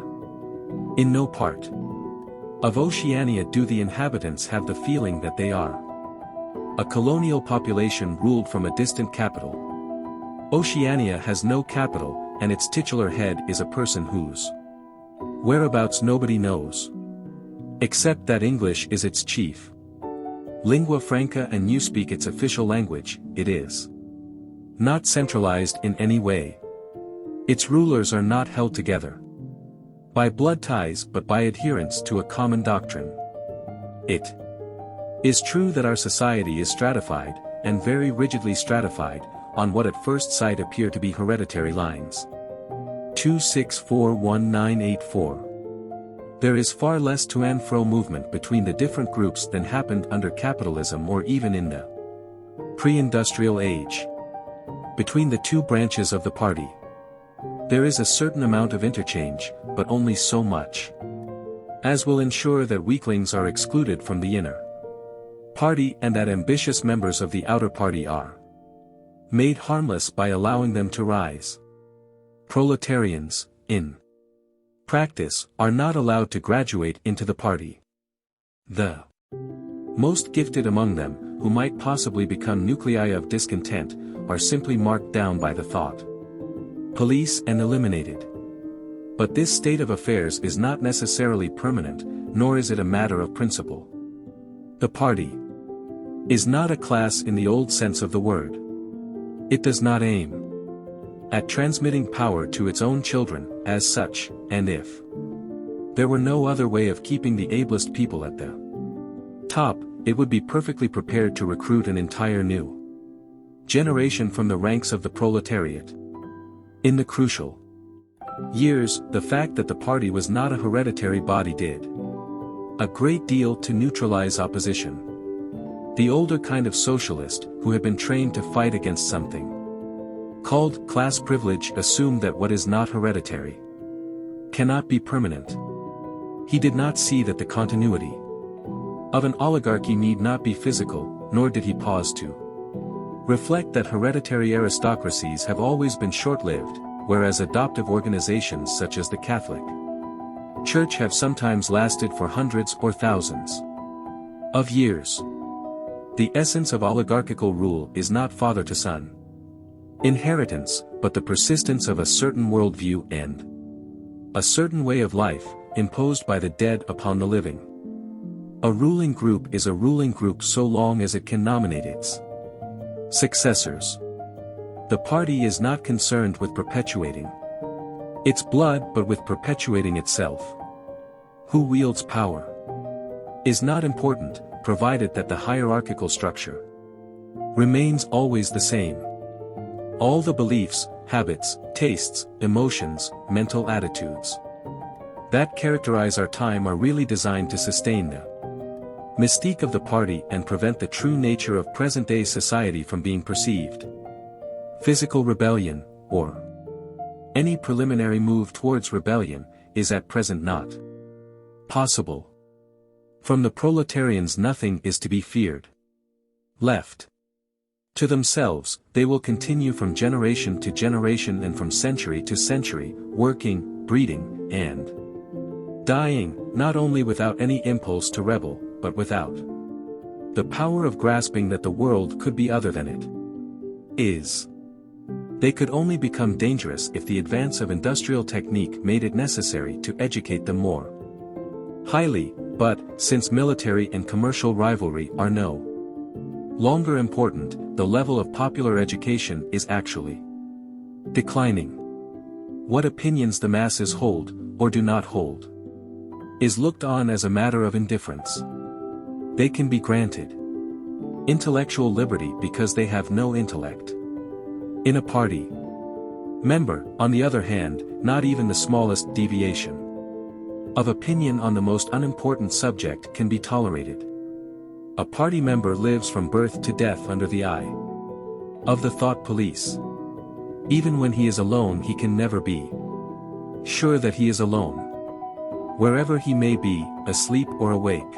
In no part of Oceania do the inhabitants have the feeling that they are a colonial population ruled from a distant capital. Oceania has no capital, and its titular head is a person whose whereabouts nobody knows, except that English is its chief lingua franca and you speak its official language. It is not centralized in any way. Its rulers are not held together by blood ties but by adherence to a common doctrine. It is true that our society is stratified, and very rigidly stratified, on what at first sight appear to be hereditary lines. 2641984. There is far less to and fro movement between the different groups than happened under capitalism or even in the pre-industrial age. Between the two branches of the party, there is a certain amount of interchange, but only so much as will ensure that weaklings are excluded from the inner party and that ambitious members of the outer party are made harmless by allowing them to rise. Proletarians, in practice, are not allowed to graduate into the party. The most gifted among them, who might possibly become nuclei of discontent, are simply marked down by the thought police and eliminated. But this state of affairs is not necessarily permanent, nor is it a matter of principle. The party is not a class in the old sense of the word. It does not aim at transmitting power to its own children, as such, and if there were no other way of keeping the ablest people at the top, it would be perfectly prepared to recruit an entire new generation from the ranks of the proletariat. In the crucial years, the fact that the party was not a hereditary body did a great deal to neutralize opposition. The older kind of socialist, who had been trained to fight against something called class privilege, assumed that what is not hereditary cannot be permanent. He did not see that the continuity of an oligarchy need not be physical, nor did he pause to reflect that hereditary aristocracies have always been short-lived, whereas adoptive organizations such as the Catholic Church have sometimes lasted for hundreds or thousands of years. The essence of oligarchical rule is not father-to-son inheritance, but the persistence of a certain worldview and a certain way of life, imposed by the dead upon the living. A ruling group is a ruling group so long as it can nominate its successors. The party is not concerned with perpetuating its blood but with perpetuating itself. Who wields power is not important, provided that the hierarchical structure remains always the same. All the beliefs, habits, tastes, emotions, mental attitudes that characterize our time are really designed to sustain the mystique of the party and prevent the true nature of present-day society from being perceived. Physical rebellion, or any preliminary move towards rebellion, is at present not possible. From the proletarians nothing is to be feared. Left to themselves, they will continue from generation to generation and from century to century, working, breeding, and dying, not only without any impulse to rebel, but without the power of grasping that the world could be other than it is. They could only become dangerous if the advance of industrial technique made it necessary to educate them more highly, but, since military and commercial rivalry are no longer important, the level of popular education is actually declining. What opinions the masses hold, or do not hold, is looked on as a matter of indifference. They can be granted intellectual liberty because they have no intellect. In a party member, on the other hand, not even the smallest deviation of opinion on the most unimportant subject can be tolerated. A party member lives from birth to death under the eye of the thought police. Even when he is alone, he can never be sure that he is alone. Wherever he may be, asleep or awake,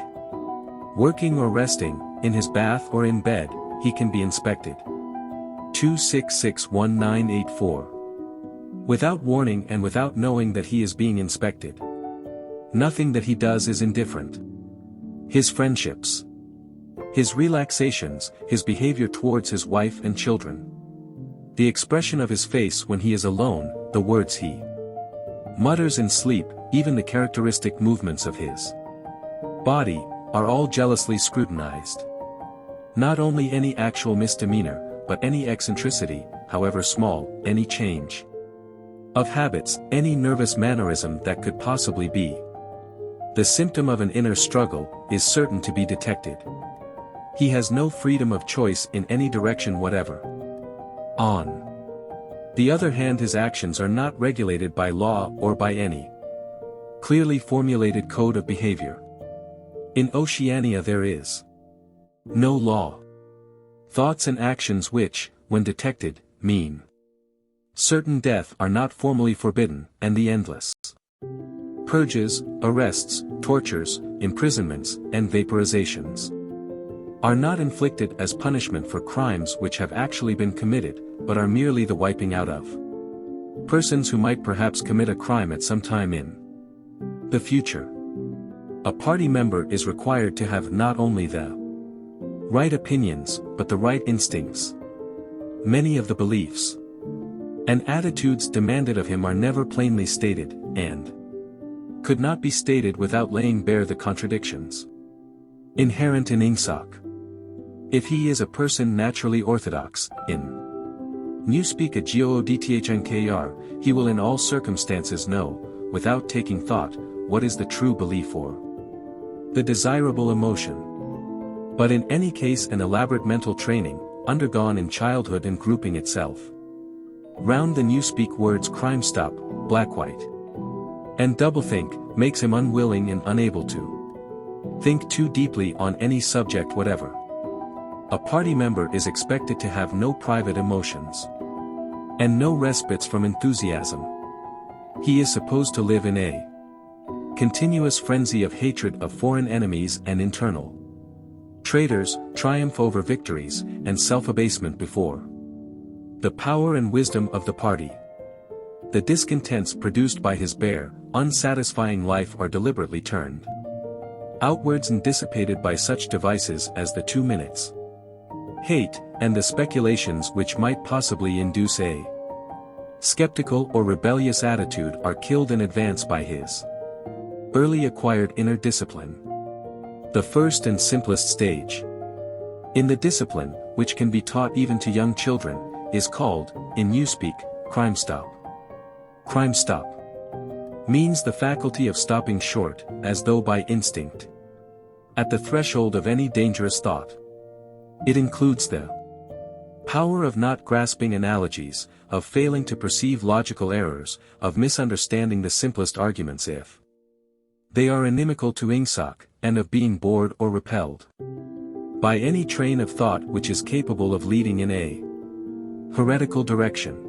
working or resting, in his bath or in bed, he can be inspected. 2661984. Without warning and without knowing that he is being inspected. Nothing that he does is indifferent. His friendships, his relaxations, his behavior towards his wife and children, the expression of his face when he is alone, the words he mutters in sleep, even the characteristic movements of his body, are all jealously scrutinized. Not only any actual misdemeanor, but any eccentricity, however small, any change of habits, any nervous mannerism that could possibly be the symptom of an inner struggle, is certain to be detected. He has no freedom of choice in any direction whatever. On the other hand, his actions are not regulated by law or by any clearly formulated code of behavior. In Oceania there is no law. Thoughts and actions which, when detected, mean certain death are not formally forbidden, and the endless purges, arrests, tortures, imprisonments, and vaporizations are not inflicted as punishment for crimes which have actually been committed, but are merely the wiping out of persons who might perhaps commit a crime at some time in the future. A party member is required to have not only the right opinions, but the right instincts. Many of the beliefs and attitudes demanded of him are never plainly stated, and could not be stated without laying bare the contradictions inherent in Ingsoc. If he is a person naturally orthodox, in Newspeak a GOODTHNKR, he will in all circumstances know, without taking thought, what is the true belief or the desirable emotion. But in any case an elaborate mental training, undergone in childhood and grouping itself round the Newspeak words crime stop, black-white, and doublethink, makes him unwilling and unable to think too deeply on any subject whatever. A party member is expected to have no private emotions, And no respites from enthusiasm. He is supposed to live in a continuous frenzy of hatred of foreign enemies and internal traitors, triumph over victories, and self-abasement before the power and wisdom of the party. The discontents produced by his bare, unsatisfying life are deliberately turned outwards and dissipated by such devices as the 2 minutes hate, and the speculations which might possibly induce a skeptical or rebellious attitude are killed in advance by his early acquired inner discipline. The first and simplest stage in the discipline, which can be taught even to young children, is called, in newspeak, crime stop. Crime stop means the faculty of stopping short, as though by instinct, at the threshold of any dangerous thought. It includes the power of not grasping analogies, of failing to perceive logical errors, of misunderstanding the simplest arguments if they are inimical to ingsoc, and of being bored or repelled by any train of thought which is capable of leading in a heretical direction.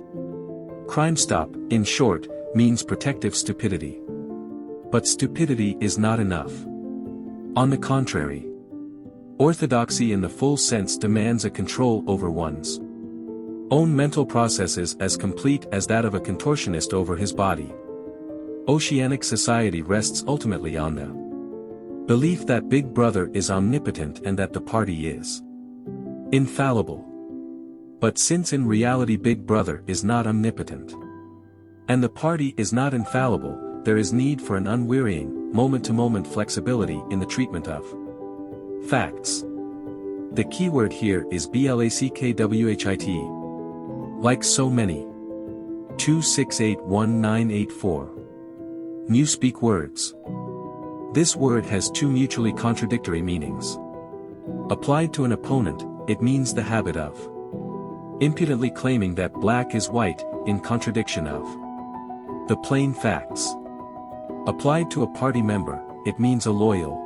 Crime stop, in short, means protective stupidity. But stupidity is not enough. On the contrary, orthodoxy in the full sense demands a control over one's own mental processes as complete as that of a contortionist over his body. Oceanic society rests ultimately on the belief that Big Brother is omnipotent and that the party is infallible. But since in reality Big Brother is not omnipotent, and the party is not infallible, there is need for an unwearying, moment-to-moment flexibility in the treatment of facts. The keyword here is blackwhit. Like so many 2681984 newspeak words, this word has two mutually contradictory meanings. Applied to an opponent, it means the habit of impudently claiming that black is white, in contradiction of the plain facts. Applied to a party member, it means a loyal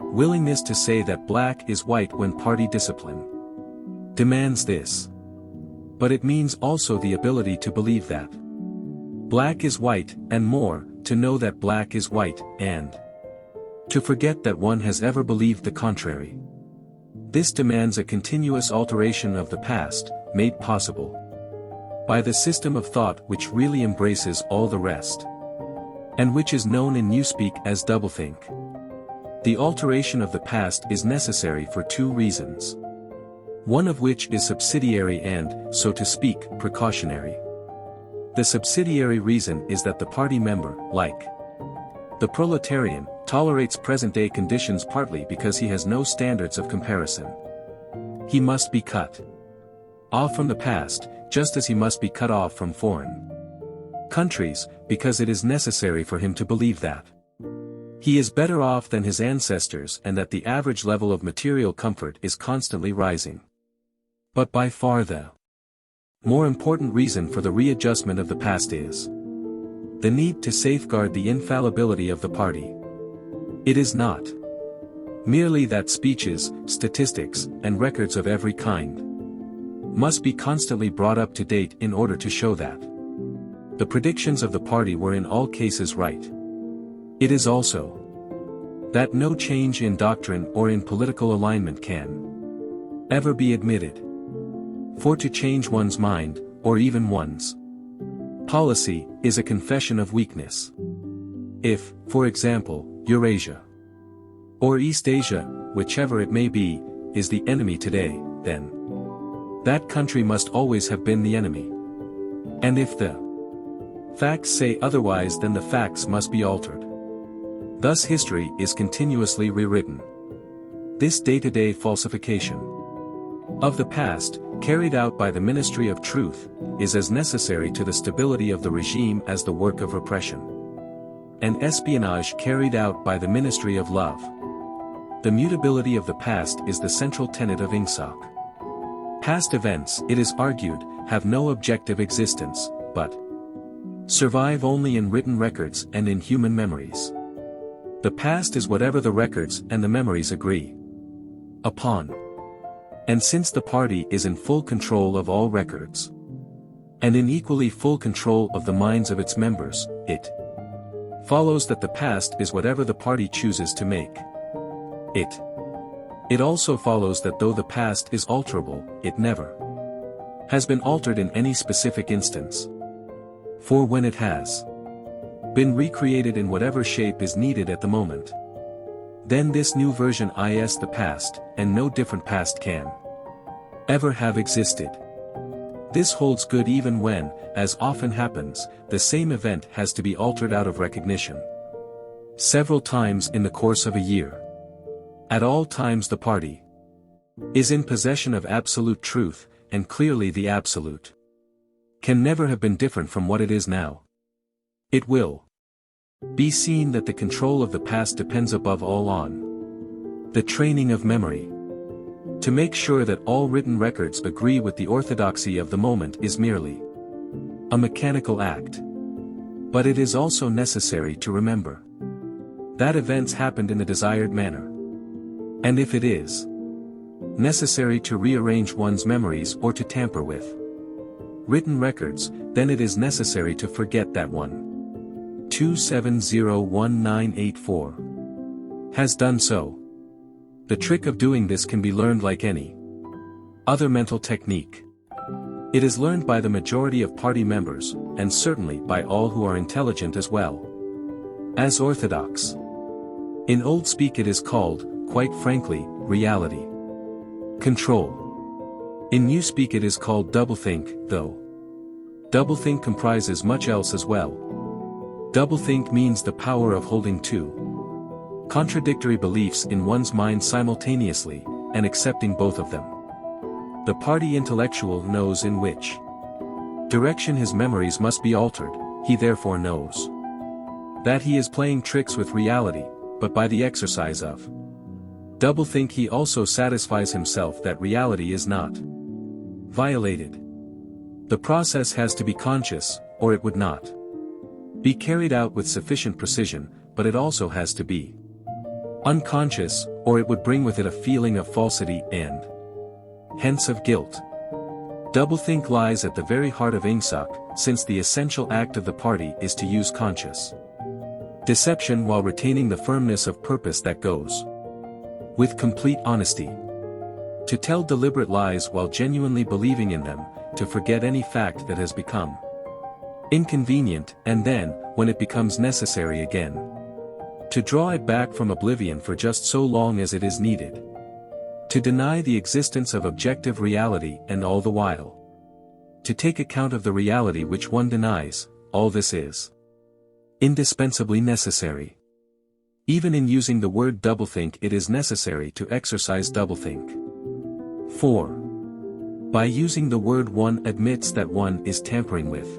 willingness to say that black is white when party discipline demands this. But it means also the ability to believe that black is white, and more, to know that black is white, and to forget that one has ever believed the contrary. This demands a continuous alteration of the past, made possible by the system of thought which really embraces all the rest, and which is known in newspeak as doublethink. The alteration of the past is necessary for two reasons, one of which is subsidiary and, so to speak, precautionary. The subsidiary reason is that the party member, like the proletarian, tolerates present-day conditions partly because he has no standards of comparison. He must be cut off from the past, just as he must be cut off from foreign countries, because it is necessary for him to believe that he is better off than his ancestors and that the average level of material comfort is constantly rising. But by far the more important reason for the readjustment of the past is the need to safeguard the infallibility of the party. It is not merely that speeches, statistics, and records of every kind must be constantly brought up to date in order to show that the predictions of the party were in all cases right. It is also that no change in doctrine or in political alignment can ever be admitted. For to change one's mind, or even one's policy, is a confession of weakness. If, for example, Eurasia or East Asia, whichever it may be, is the enemy today, then that country must always have been the enemy. And if the facts say otherwise, then the facts must be altered. Thus history is continuously rewritten. This day-to-day falsification of the past, carried out by the Ministry of Truth, is as necessary to the stability of the regime as the work of repression and espionage carried out by the Ministry of Love. The mutability of the past is the central tenet of ingsoc. Past events, it is argued, have no objective existence, but survive only in written records and in human memories. The past is whatever the records and the memories agree upon. And since the party is in full control of all records, and in equally full control of the minds of its members. It follows that the past is whatever the party chooses to make it. It also follows that though the past is alterable, it never has been altered in any specific instance. For when it has been recreated in whatever shape is needed at the moment, then this new version is the past, and no different past can ever have existed. This holds good even when, as often happens, the same event has to be altered out of recognition several times in the course of a year. At all times the party is in possession of absolute truth, and clearly the absolute can never have been different from what it is now. It will be seen that the control of the past depends above all on the training of memory. To make sure that all written records agree with the orthodoxy of the moment is merely a mechanical act. But it is also necessary to remember that events happened in the desired manner. And if it is necessary to rearrange one's memories or to tamper with written records, then it is necessary to forget that 127011984 has done so. The trick of doing this can be learned like any other mental technique. It is learned by the majority of party members, and certainly by all who are intelligent as well as orthodox. In old speak it is called, quite frankly, reality control. In new speak it is called doublethink, though doublethink comprises much else as well. Doublethink means the power of holding two contradictory beliefs in one's mind simultaneously, and accepting both of them. The party intellectual knows in which direction his memories must be altered. He therefore knows that he is playing tricks with reality, but by the exercise of doublethink he also satisfies himself that reality is not violated. The process has to be conscious, or it would not be carried out with sufficient precision, but it also has to be unconscious, or it would bring with it a feeling of falsity and hence of guilt. Doublethink lies at the very heart of ingsuck, since the essential act of the party is to use conscious deception while retaining the firmness of purpose that goes with complete honesty. To tell deliberate lies while genuinely believing in them, to forget any fact that has become inconvenient, and then, when it becomes necessary again, to draw it back from oblivion for just so long as it is needed. To deny the existence of objective reality, and all the while to take account of the reality which one denies. All this is indispensably necessary. Even in using the word doublethink it is necessary to exercise doublethink. 4. By using the word one admits that one is tampering with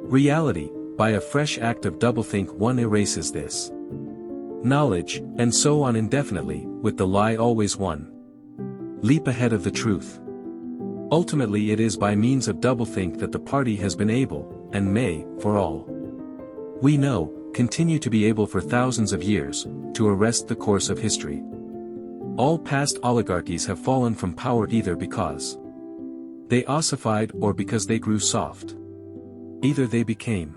reality. By a fresh act of doublethink one erases this knowledge, and so on indefinitely, with the lie always one leap ahead of the truth. Ultimately it is by means of doublethink that the party has been able, and may, for all we know, continue to be able for thousands of years, to arrest the course of history. All past oligarchies have fallen from power either because they ossified or because they grew soft. Either they became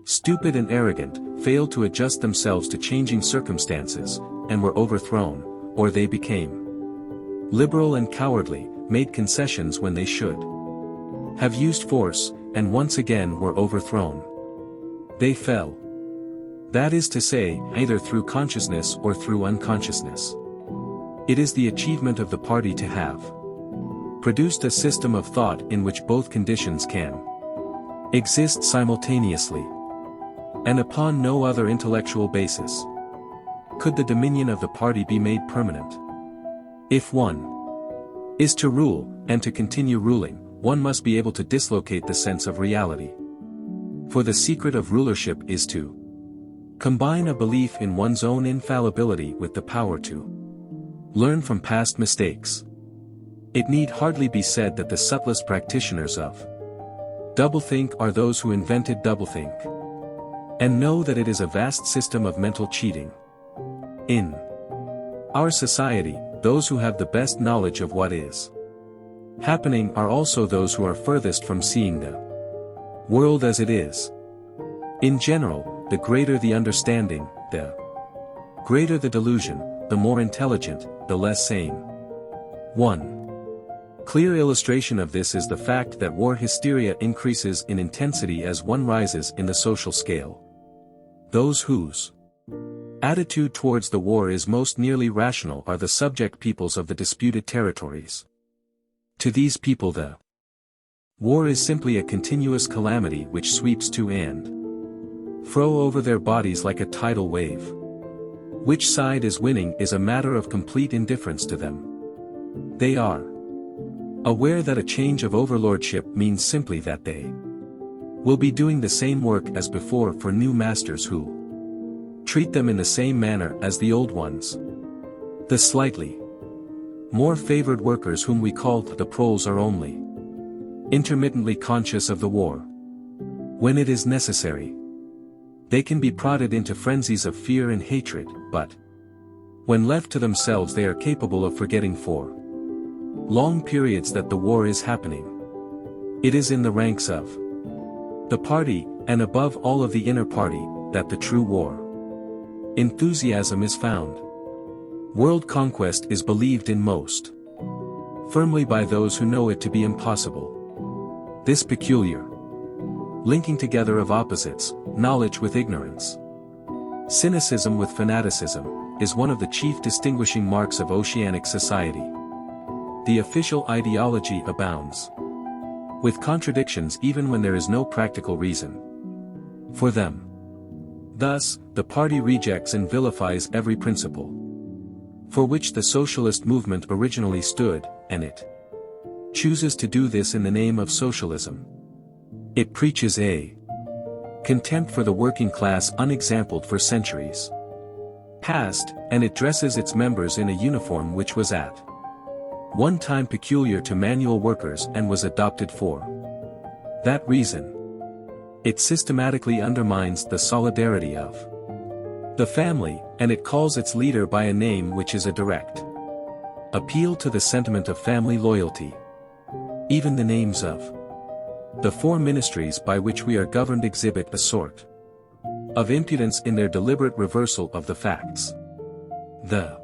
stupid and arrogant, failed to adjust themselves to changing circumstances, and were overthrown, or they became liberal and cowardly, made concessions when they should have used force, and once again were overthrown. They fell. That is to say, either through consciousness or through unconsciousness. It is the achievement of the party to have produced a system of thought in which both conditions can exist simultaneously. And upon no other intellectual basis could the dominion of the party be made permanent. If one is to rule, and to continue ruling, one must be able to dislocate the sense of reality. For the secret of rulership is to combine a belief in one's own infallibility with the power to learn from past mistakes. It need hardly be said that the subtlest practitioners of doublethink are those who invented doublethink, and know that it is a vast system of mental cheating. In our society, those who have the best knowledge of what is happening are also those who are furthest from seeing the world as it is. In general, the greater the understanding, the greater the delusion, the more intelligent, the less sane. 1. Clear illustration of this is the fact that war hysteria increases in intensity as one rises in the social scale. Those whose attitude towards the war is most nearly rational are the subject peoples of the disputed territories. To these people the war is simply a continuous calamity which sweeps to and fro over their bodies like a tidal wave. Which side is winning is a matter of complete indifference to them. They are aware that a change of overlordship means simply that they will be doing the same work as before for new masters who treat them in the same manner as the old ones. The slightly more favored workers whom we call the proles are only intermittently conscious of the war. When it is necessary, they can be prodded into frenzies of fear and hatred, but when left to themselves they are capable of forgetting for long periods that the war is happening. It is in the ranks of the party, and above all of the inner party, that the true war enthusiasm is found. World conquest is believed in most firmly by those who know it to be impossible. This peculiar linking together of opposites, knowledge with ignorance, cynicism with fanaticism, is one of the chief distinguishing marks of oceanic society. The official ideology abounds with contradictions even when there is no practical reason for them. Thus, the party rejects and vilifies every principle for which the socialist movement originally stood, and it chooses to do this in the name of socialism. It preaches a contempt for the working class unexampled for centuries past, and it dresses its members in a uniform which was at one time peculiar to manual workers and was adopted for that reason. It systematically undermines the solidarity of the family, and it calls its leader by a name which is a direct appeal to the sentiment of family loyalty. Even the names of the four ministries by which we are governed exhibit a sort of impudence in their deliberate reversal of the facts. The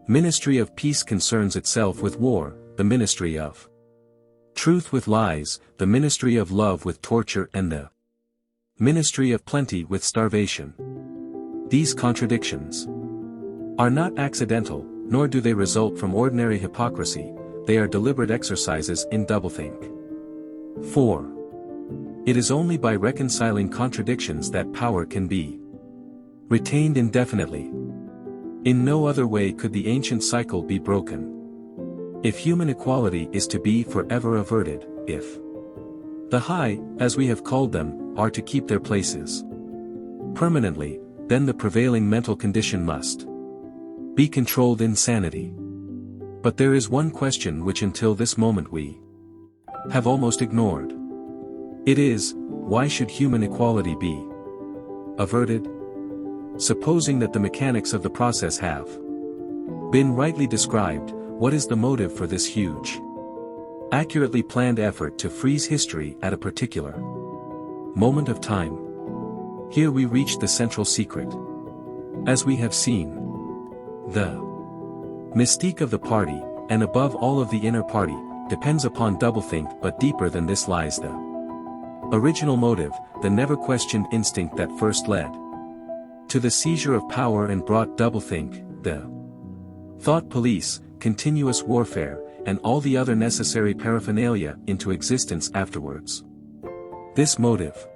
Ministry of Peace concerns itself with war, the Ministry of Truth with lies, the Ministry of Love with torture, and the Ministry of Plenty with starvation. These contradictions are not accidental, nor do they result from ordinary hypocrisy, they are deliberate exercises in doublethink. 4. It is only by reconciling contradictions that power can be retained indefinitely. In no other way could the ancient cycle be broken. If human equality is to be forever averted, if the high, as we have called them, are to keep their places permanently, then the prevailing mental condition must be controlled insanity. But there is one question which until this moment we have almost ignored. It is, why should human equality be averted? Supposing that the mechanics of the process have been rightly described, what is the motive for this huge, accurately planned effort to freeze history at a particular moment of time? Here we reach the central secret. As we have seen, the mystique of the party, and above all of the inner party, depends upon doublethink, but deeper than this lies the original motive, the never-questioned instinct that first led to the seizure of power and brought doublethink, the thought police, continuous warfare, and all the other necessary paraphernalia into existence afterwards. This motive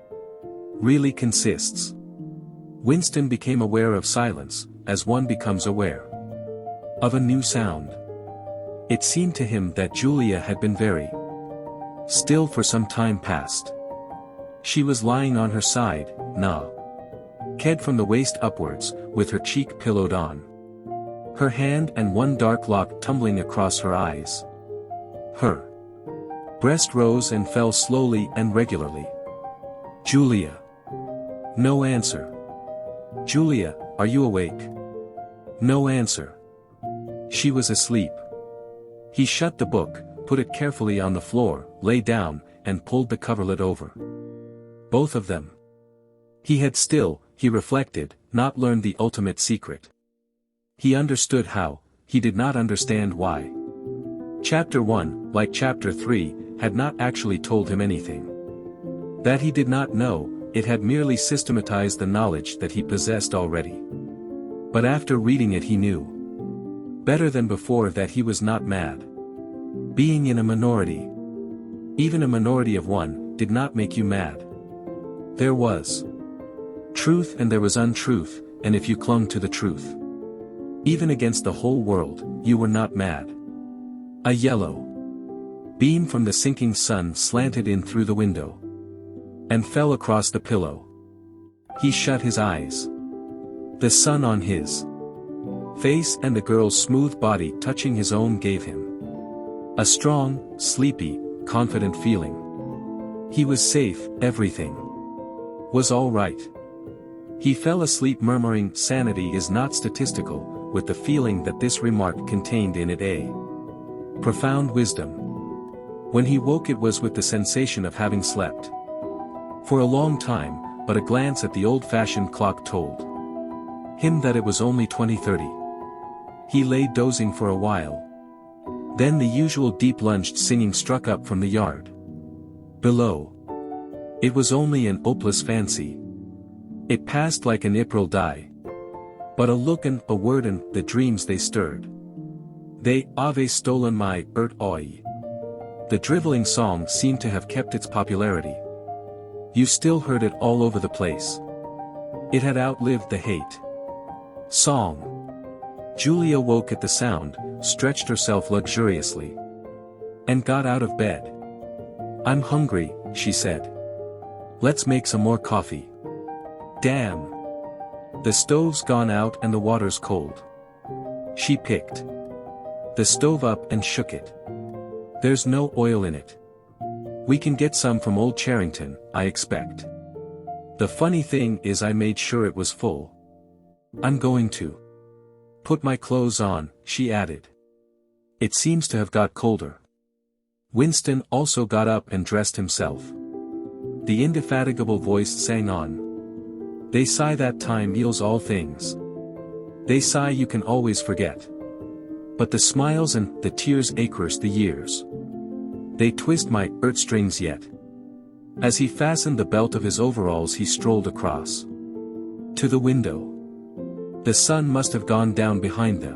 really consists. Winston became aware of silence, as one becomes aware of a new sound. It seemed to him that Julia had been very still for some time past. She was lying on her side, naked from the waist upwards, with her cheek pillowed on her hand and one dark lock tumbling across her eyes. Her breast rose and fell slowly and regularly. Julia. No answer. Julia, are you awake? No answer. She was asleep. He shut the book, put it carefully on the floor, lay down, and pulled the coverlet over. Both of them. He had still, he reflected, not learned the ultimate secret. He understood how, he did not understand why. Chapter 1, like Chapter 3, had not actually told him anything. That he did not know, it had merely systematized the knowledge that he possessed already. But after reading it he knew, better than before, that he was not mad. Being in a minority, even a minority of one, did not make you mad. There was truth and there was untruth, and if you clung to the truth, even against the whole world, you were not mad. A yellow beam from the sinking sun slanted in through the window and fell across the pillow. He shut his eyes. The sun on his face and the girl's smooth body touching his own gave him a strong, sleepy, confident feeling. He was safe, everything was all right. He fell asleep murmuring, "Sanity is not statistical," with the feeling that this remark contained in it a profound wisdom. When he woke it was with the sensation of having slept for a long time, but a glance at the old-fashioned clock told him that it was only 20:30. He lay dozing for a while. Then the usual deep-lunged singing struck up from the yard below. It was only an hopeless fancy. It passed like an April die. But a look and a word and the dreams they stirred. They have stolen my oi. The driveling song seemed to have kept its popularity. You still heard it all over the place. It had outlived the hate song. Julia woke at the sound, stretched herself luxuriously, and got out of bed. "I'm hungry," she said. "Let's make some more coffee." "Damn. The stove's gone out and the water's cold." She picked the stove up and shook it. "There's no oil in it. We can get some from Old Charrington, I expect. The funny thing is I made sure it was full. I'm going to put my clothes on," she added. "It seems to have got colder." Winston also got up and dressed himself. The indefatigable voice sang on. "They say that time heals all things. They say you can always forget. But the smiles and the tears acres the years. They twist my heartstrings yet." As he fastened the belt of his overalls he strolled across to the window. The sun must have gone down behind the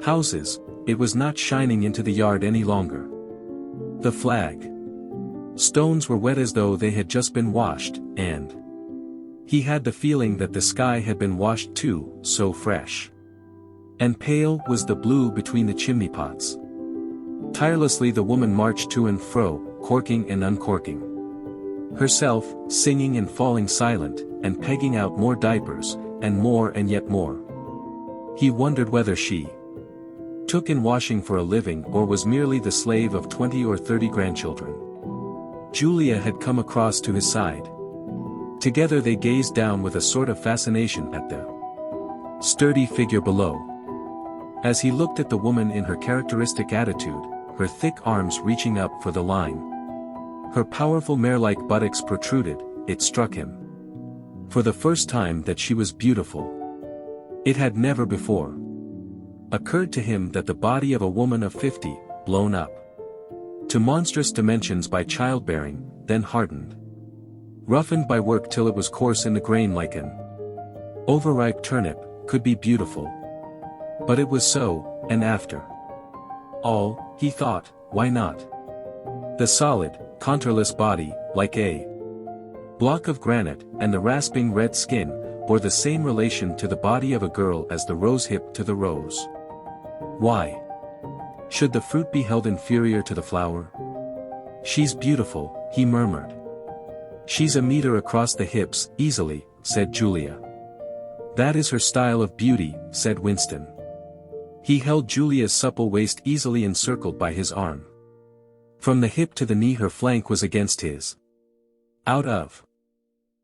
houses, it was not shining into the yard any longer. The flag stones were wet as though they had just been washed, and he had the feeling that the sky had been washed too, so fresh and pale was the blue between the chimney pots. Tirelessly the woman marched to and fro, corking and uncorking herself, singing and falling silent, and pegging out more diapers, and yet more. He wondered whether she took in washing for a living or was merely the slave of 20 or 30 grandchildren. Julia had come across to his side. Together they gazed down with a sort of fascination at the sturdy figure below. As he looked at the woman in her characteristic attitude, her thick arms reaching up for the line, her powerful mare-like buttocks protruded, it struck him for the first time that she was beautiful. It had never before occurred to him that the body of a woman of 50, blown up to monstrous dimensions by childbearing, then hardened, roughened by work till it was coarse in the grain like an overripe turnip, could be beautiful. But it was so, and after all, he thought, why not? The solid, contourless body, like a block of granite, and the rasping red skin, bore the same relation to the body of a girl as the rose hip to the rose. Why should the fruit be held inferior to the flower? "She's beautiful," he murmured. "She's a meter across the hips, easily," said Julia. "That is her style of beauty," said Winston. He held Julia's supple waist easily encircled by his arm. From the hip to the knee her flank was against his. Out of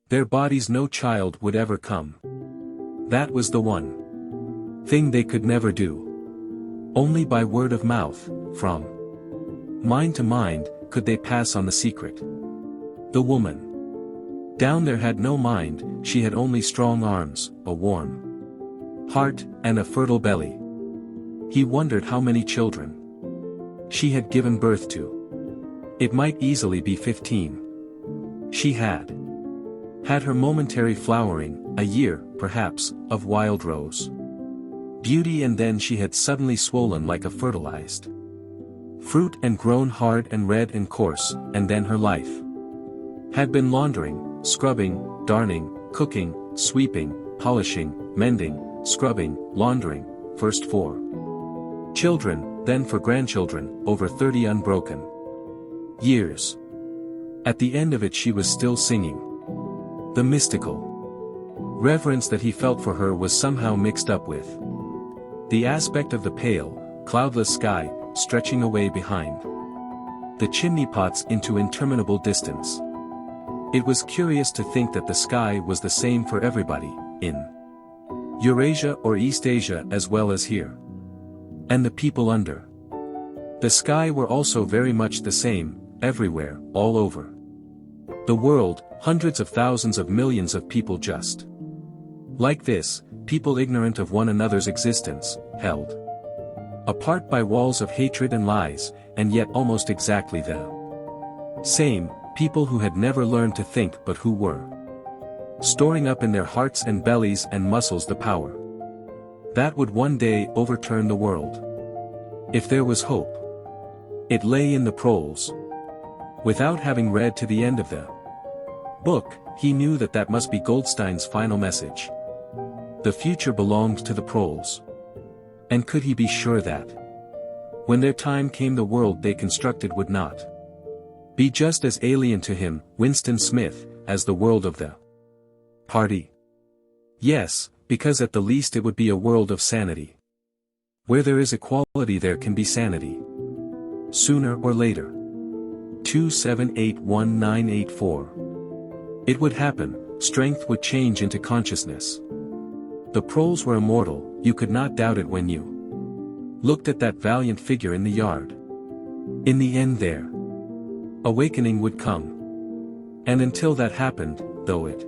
their bodies no child would ever come. That was the one thing they could never do. Only by word of mouth, from Mind to mind, could they pass on the secret? The woman down there had no mind, she had only strong arms, a warm heart, and a fertile belly. He wondered how many children she had given birth to. It might easily be 15. She had her momentary flowering, a year, perhaps, of wild rose beauty, and then she had suddenly swollen like a fertilized fruit and grown hard and red and coarse, and then her life had been laundering, scrubbing, darning, cooking, sweeping, polishing, mending, scrubbing, laundering, first for children, then for grandchildren, over 30 unbroken years. At the end of it she was still singing. The mystical reverence that he felt for her was somehow mixed up with the aspect of the pale, cloudless sky, stretching away behind the chimney pots into interminable distance. It was curious to think that the sky was the same for everybody, in Eurasia or East Asia as well as here. And the people under the sky were also very much the same, everywhere, all over the world, hundreds of thousands of millions of people just like this, people ignorant of one another's existence, held apart by walls of hatred and lies, and yet almost exactly the same, people who had never learned to think but who were storing up in their hearts and bellies and muscles the power that would one day overturn the world. If there was hope, it lay in the proles. Without having read to the end of the book, he knew that that must be Goldstein's final message. The future belonged to the proles. And could he be sure that when their time came the world they constructed would not be just as alien to him, Winston Smith, as the world of the party? Yes, because at the least it would be a world of sanity. Where there is equality there can be sanity. Sooner or later. 2781984. It would happen, strength would change into consciousness. The proles were immortal, you could not doubt it when you looked at that valiant figure in the yard. In the end their awakening would come. And until that happened, though it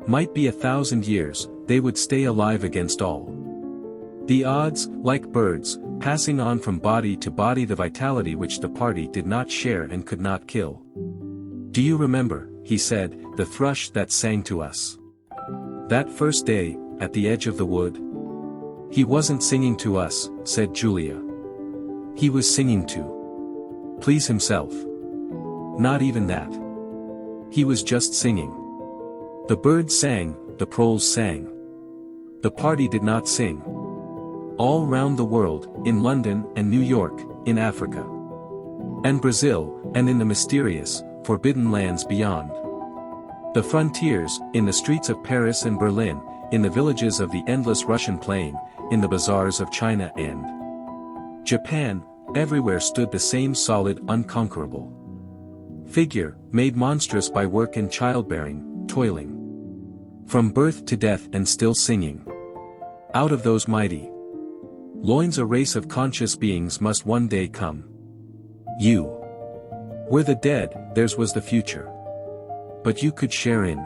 might be 1,000 years, they would stay alive against all the odds, like birds, passing on from body to body the vitality which the party did not share and could not kill. Do you remember, he said, the thrush that sang to us that first day, at the edge of the wood? He wasn't singing to us, said Julia. He was singing to please himself. Not even that. He was just singing. The birds sang, the proles sang. The party did not sing. All round the world, in London and New York, in Africa and Brazil, and in the mysterious, forbidden lands beyond the frontiers, in the streets of Paris and Berlin, in the villages of the endless Russian plain, in the bazaars of China and Japan, everywhere stood the same solid, unconquerable figure, made monstrous by work and childbearing, toiling from birth to death and still singing. Out of those mighty loins a race of conscious beings must one day come. You were the dead, theirs was the future. But you could share in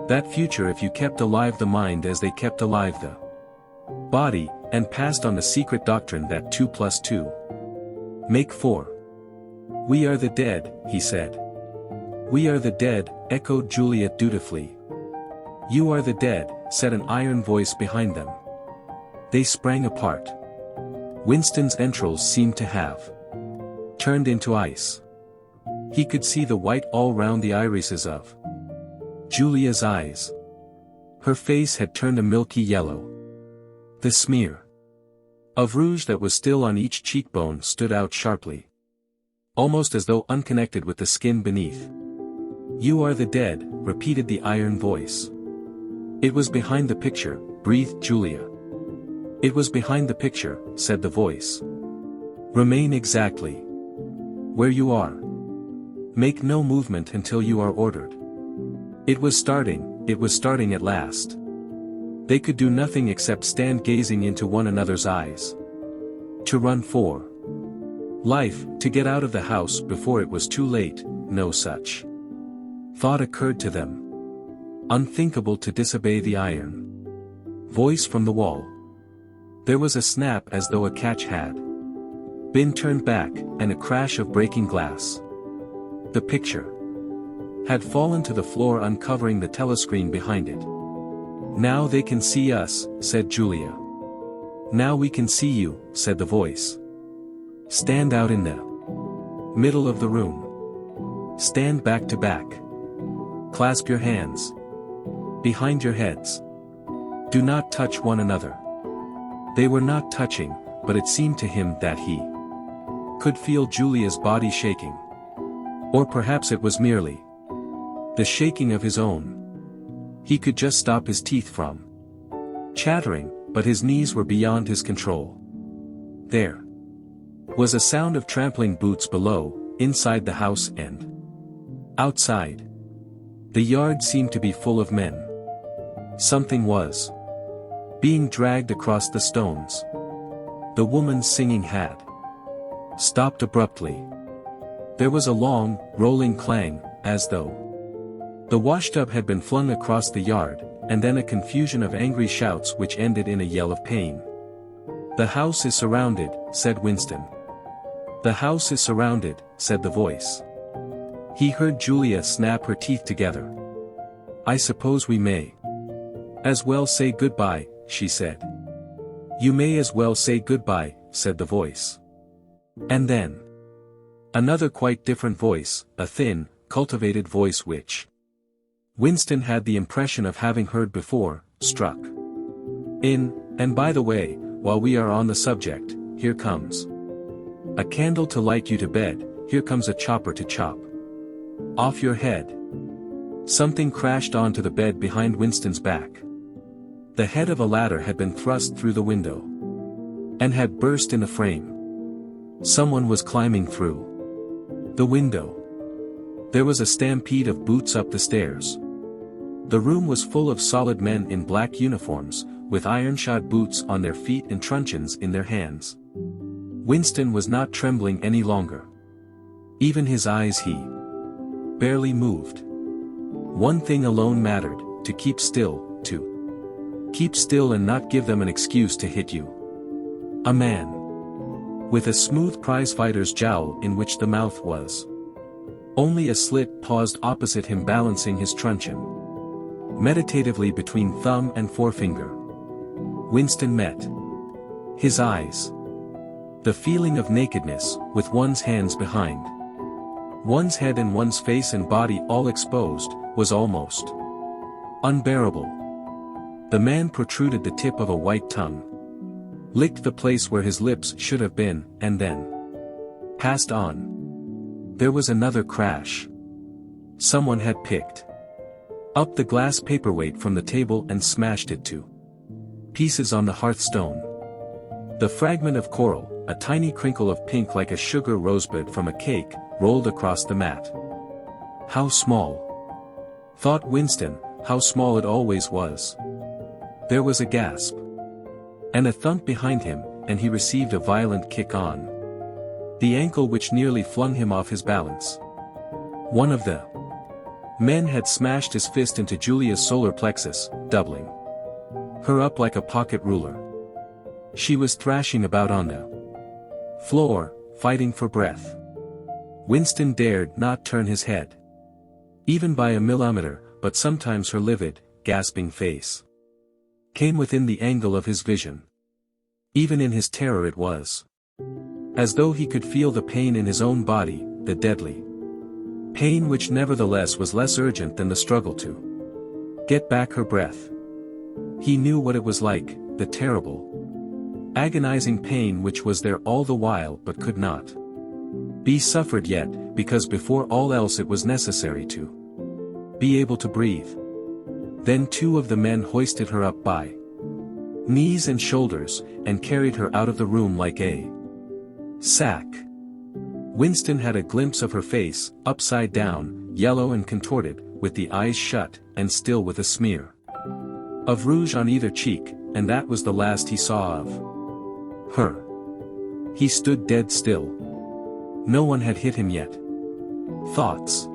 that future if you kept alive the mind as they kept alive the body, and passed on the secret doctrine that 2 + 2 make 4. We are the dead, he said. We are the dead, echoed Juliet dutifully. You are the dead, said an iron voice behind them. They sprang apart. Winston's entrails seemed to have turned into ice. He could see the white all round the irises of Julia's eyes. Her face had turned a milky yellow. The smear of rouge that was still on each cheekbone stood out sharply, almost as though unconnected with the skin beneath. You are the dead, repeated the iron voice. It was behind the picture, breathed Julia. It was behind the picture, said the voice. Remain exactly where you are. Make no movement until you are ordered. It was starting at last. They could do nothing except stand gazing into one another's eyes. To run 4. Life, to get out of the house before it was too late, no such thought occurred to them. Unthinkable to disobey the iron voice from the wall. There was a snap as though a catch had been turned back, and a crash of breaking glass. The picture had fallen to the floor, uncovering the telescreen behind it. "Now they can see us," said Julia. "Now we can see you," said the voice. "Stand out in the middle of the room. Stand back to back. Clasp your hands behind your heads. Do not touch one another." They were not touching, but it seemed to him that he could feel Julia's body shaking. Or perhaps it was merely the shaking of his own. He could just stop his teeth from chattering, but his knees were beyond his control. There was a sound of trampling boots below, inside the house and outside. The yard seemed to be full of men. Something was being dragged across the stones. The woman's singing had stopped abruptly. There was a long, rolling clang, as though the washtub had been flung across the yard, and then a confusion of angry shouts which ended in a yell of pain. "The house is surrounded," said Winston. "The house is surrounded," said the voice. He heard Julia snap her teeth together. "I suppose we may as well say goodbye," she said. "You may as well say goodbye," said the voice. And then another quite different voice, a thin, cultivated voice which Winston had the impression of having heard before, struck in. "And by the way, while we are on the subject, here comes a candle to light you to bed, here comes a chopper to chop off your head." Something crashed onto the bed behind Winston's back. The head of a ladder had been thrust through the window and had burst in the frame. Someone was climbing through the window. There was a stampede of boots up the stairs. The room was full of solid men in black uniforms, with iron-shod boots on their feet and truncheons in their hands. Winston was not trembling any longer. Even his eyes he barely moved. One thing alone mattered, to keep still and not give them an excuse to hit you. A man with a smooth prizefighter's jowl in which the mouth was only a slit paused opposite him, balancing his truncheon meditatively between thumb and forefinger. Winston met his eyes. The feeling of nakedness, with one's hands behind one's head and one's face and body all exposed, was almost unbearable. The man protruded the tip of a white tongue, licked the place where his lips should have been, and then passed on. There was another crash. Someone had picked up the glass paperweight from the table and smashed it to pieces on the hearthstone. The fragment of coral, a tiny crinkle of pink like a sugar rosebud from a cake, rolled across the mat. How small, thought Winston, how small it always was. There was a gasp and a thump behind him, and he received a violent kick on the ankle which nearly flung him off his balance. One of the men had smashed his fist into Julia's solar plexus, doubling her up like a pocket ruler. She was thrashing about on the floor, fighting for breath. Winston dared not turn his head, even by a millimeter, but sometimes her livid, gasping face came within the angle of his vision. Even in his terror it was as though he could feel the pain in his own body, the deadly pain which nevertheless was less urgent than the struggle to get back her breath. He knew what it was like, the terrible, agonizing pain which was there all the while but could not be suffered yet, because before all else it was necessary to be able to breathe. Then two of the men hoisted her up by knees and shoulders, and carried her out of the room like a sack. Winston had a glimpse of her face, upside down, yellow and contorted, with the eyes shut, and still with a smear of rouge on either cheek, and that was the last he saw of her. He stood dead still. No one had hit him yet. Thoughts,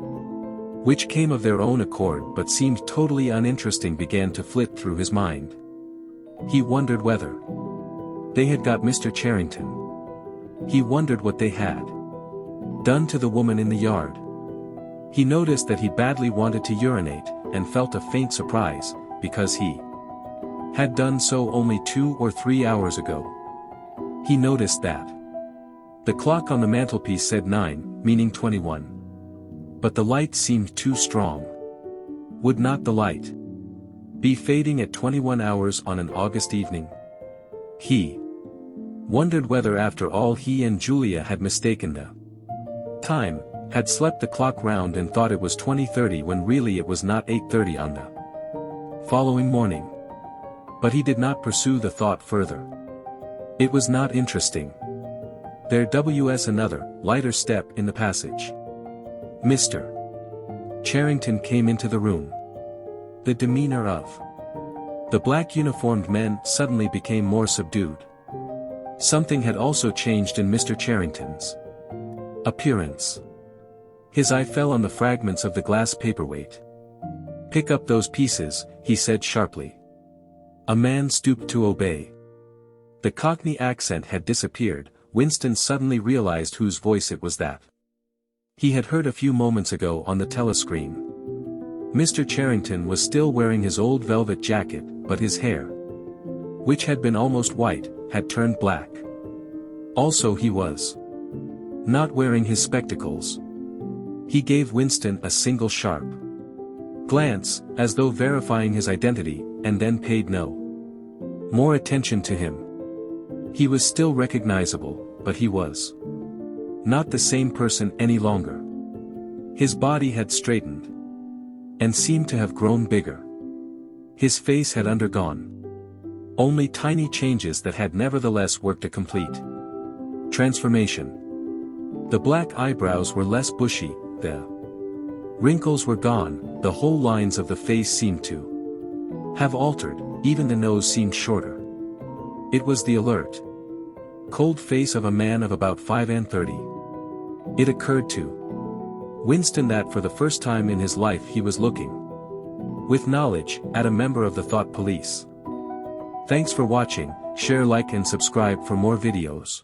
which came of their own accord but seemed totally uninteresting, began to flit through his mind. He wondered whether they had got Mr. Charrington. He wondered what they had done to the woman in the yard. He noticed that he badly wanted to urinate, and felt a faint surprise, because he had done so only 2 or 3 hours ago. He noticed that the clock on the mantelpiece said 9, meaning 21. But the light seemed too strong. Would not the light be fading at 21 hours on an August evening? He wondered whether after all he and Julia had mistaken the time, had slept the clock round and thought it was 20:30 when really it was not 8:30 on the following morning. But he did not pursue the thought further. It was not interesting. There was another, lighter step in the passage. Mr. Charrington came into the room. The demeanor of the black uniformed men suddenly became more subdued. Something had also changed in Mr. Charrington's appearance. His eye fell on the fragments of the glass paperweight. "Pick up those pieces," he said sharply. A man stooped to obey. The Cockney accent had disappeared. Winston suddenly realized whose voice it was that he had heard a few moments ago on the telescreen. Mr. Charrington was still wearing his old velvet jacket, but his hair, which had been almost white, had turned black. Also he was not wearing his spectacles. He gave Winston a single sharp glance, as though verifying his identity, and then paid no more attention to him. He was still recognizable, but he was not the same person any longer. His body had straightened and seemed to have grown bigger. His face had undergone only tiny changes that had nevertheless worked a complete transformation. The black eyebrows were less bushy, the wrinkles were gone, the whole lines of the face seemed to have altered, even the nose seemed shorter. It was the alert, cold face of a man of about 35. It occurred to Winston that for the first time in his life he was looking with knowledge at a member of the thought police. Thanks for watching. Share, like and subscribe for more videos.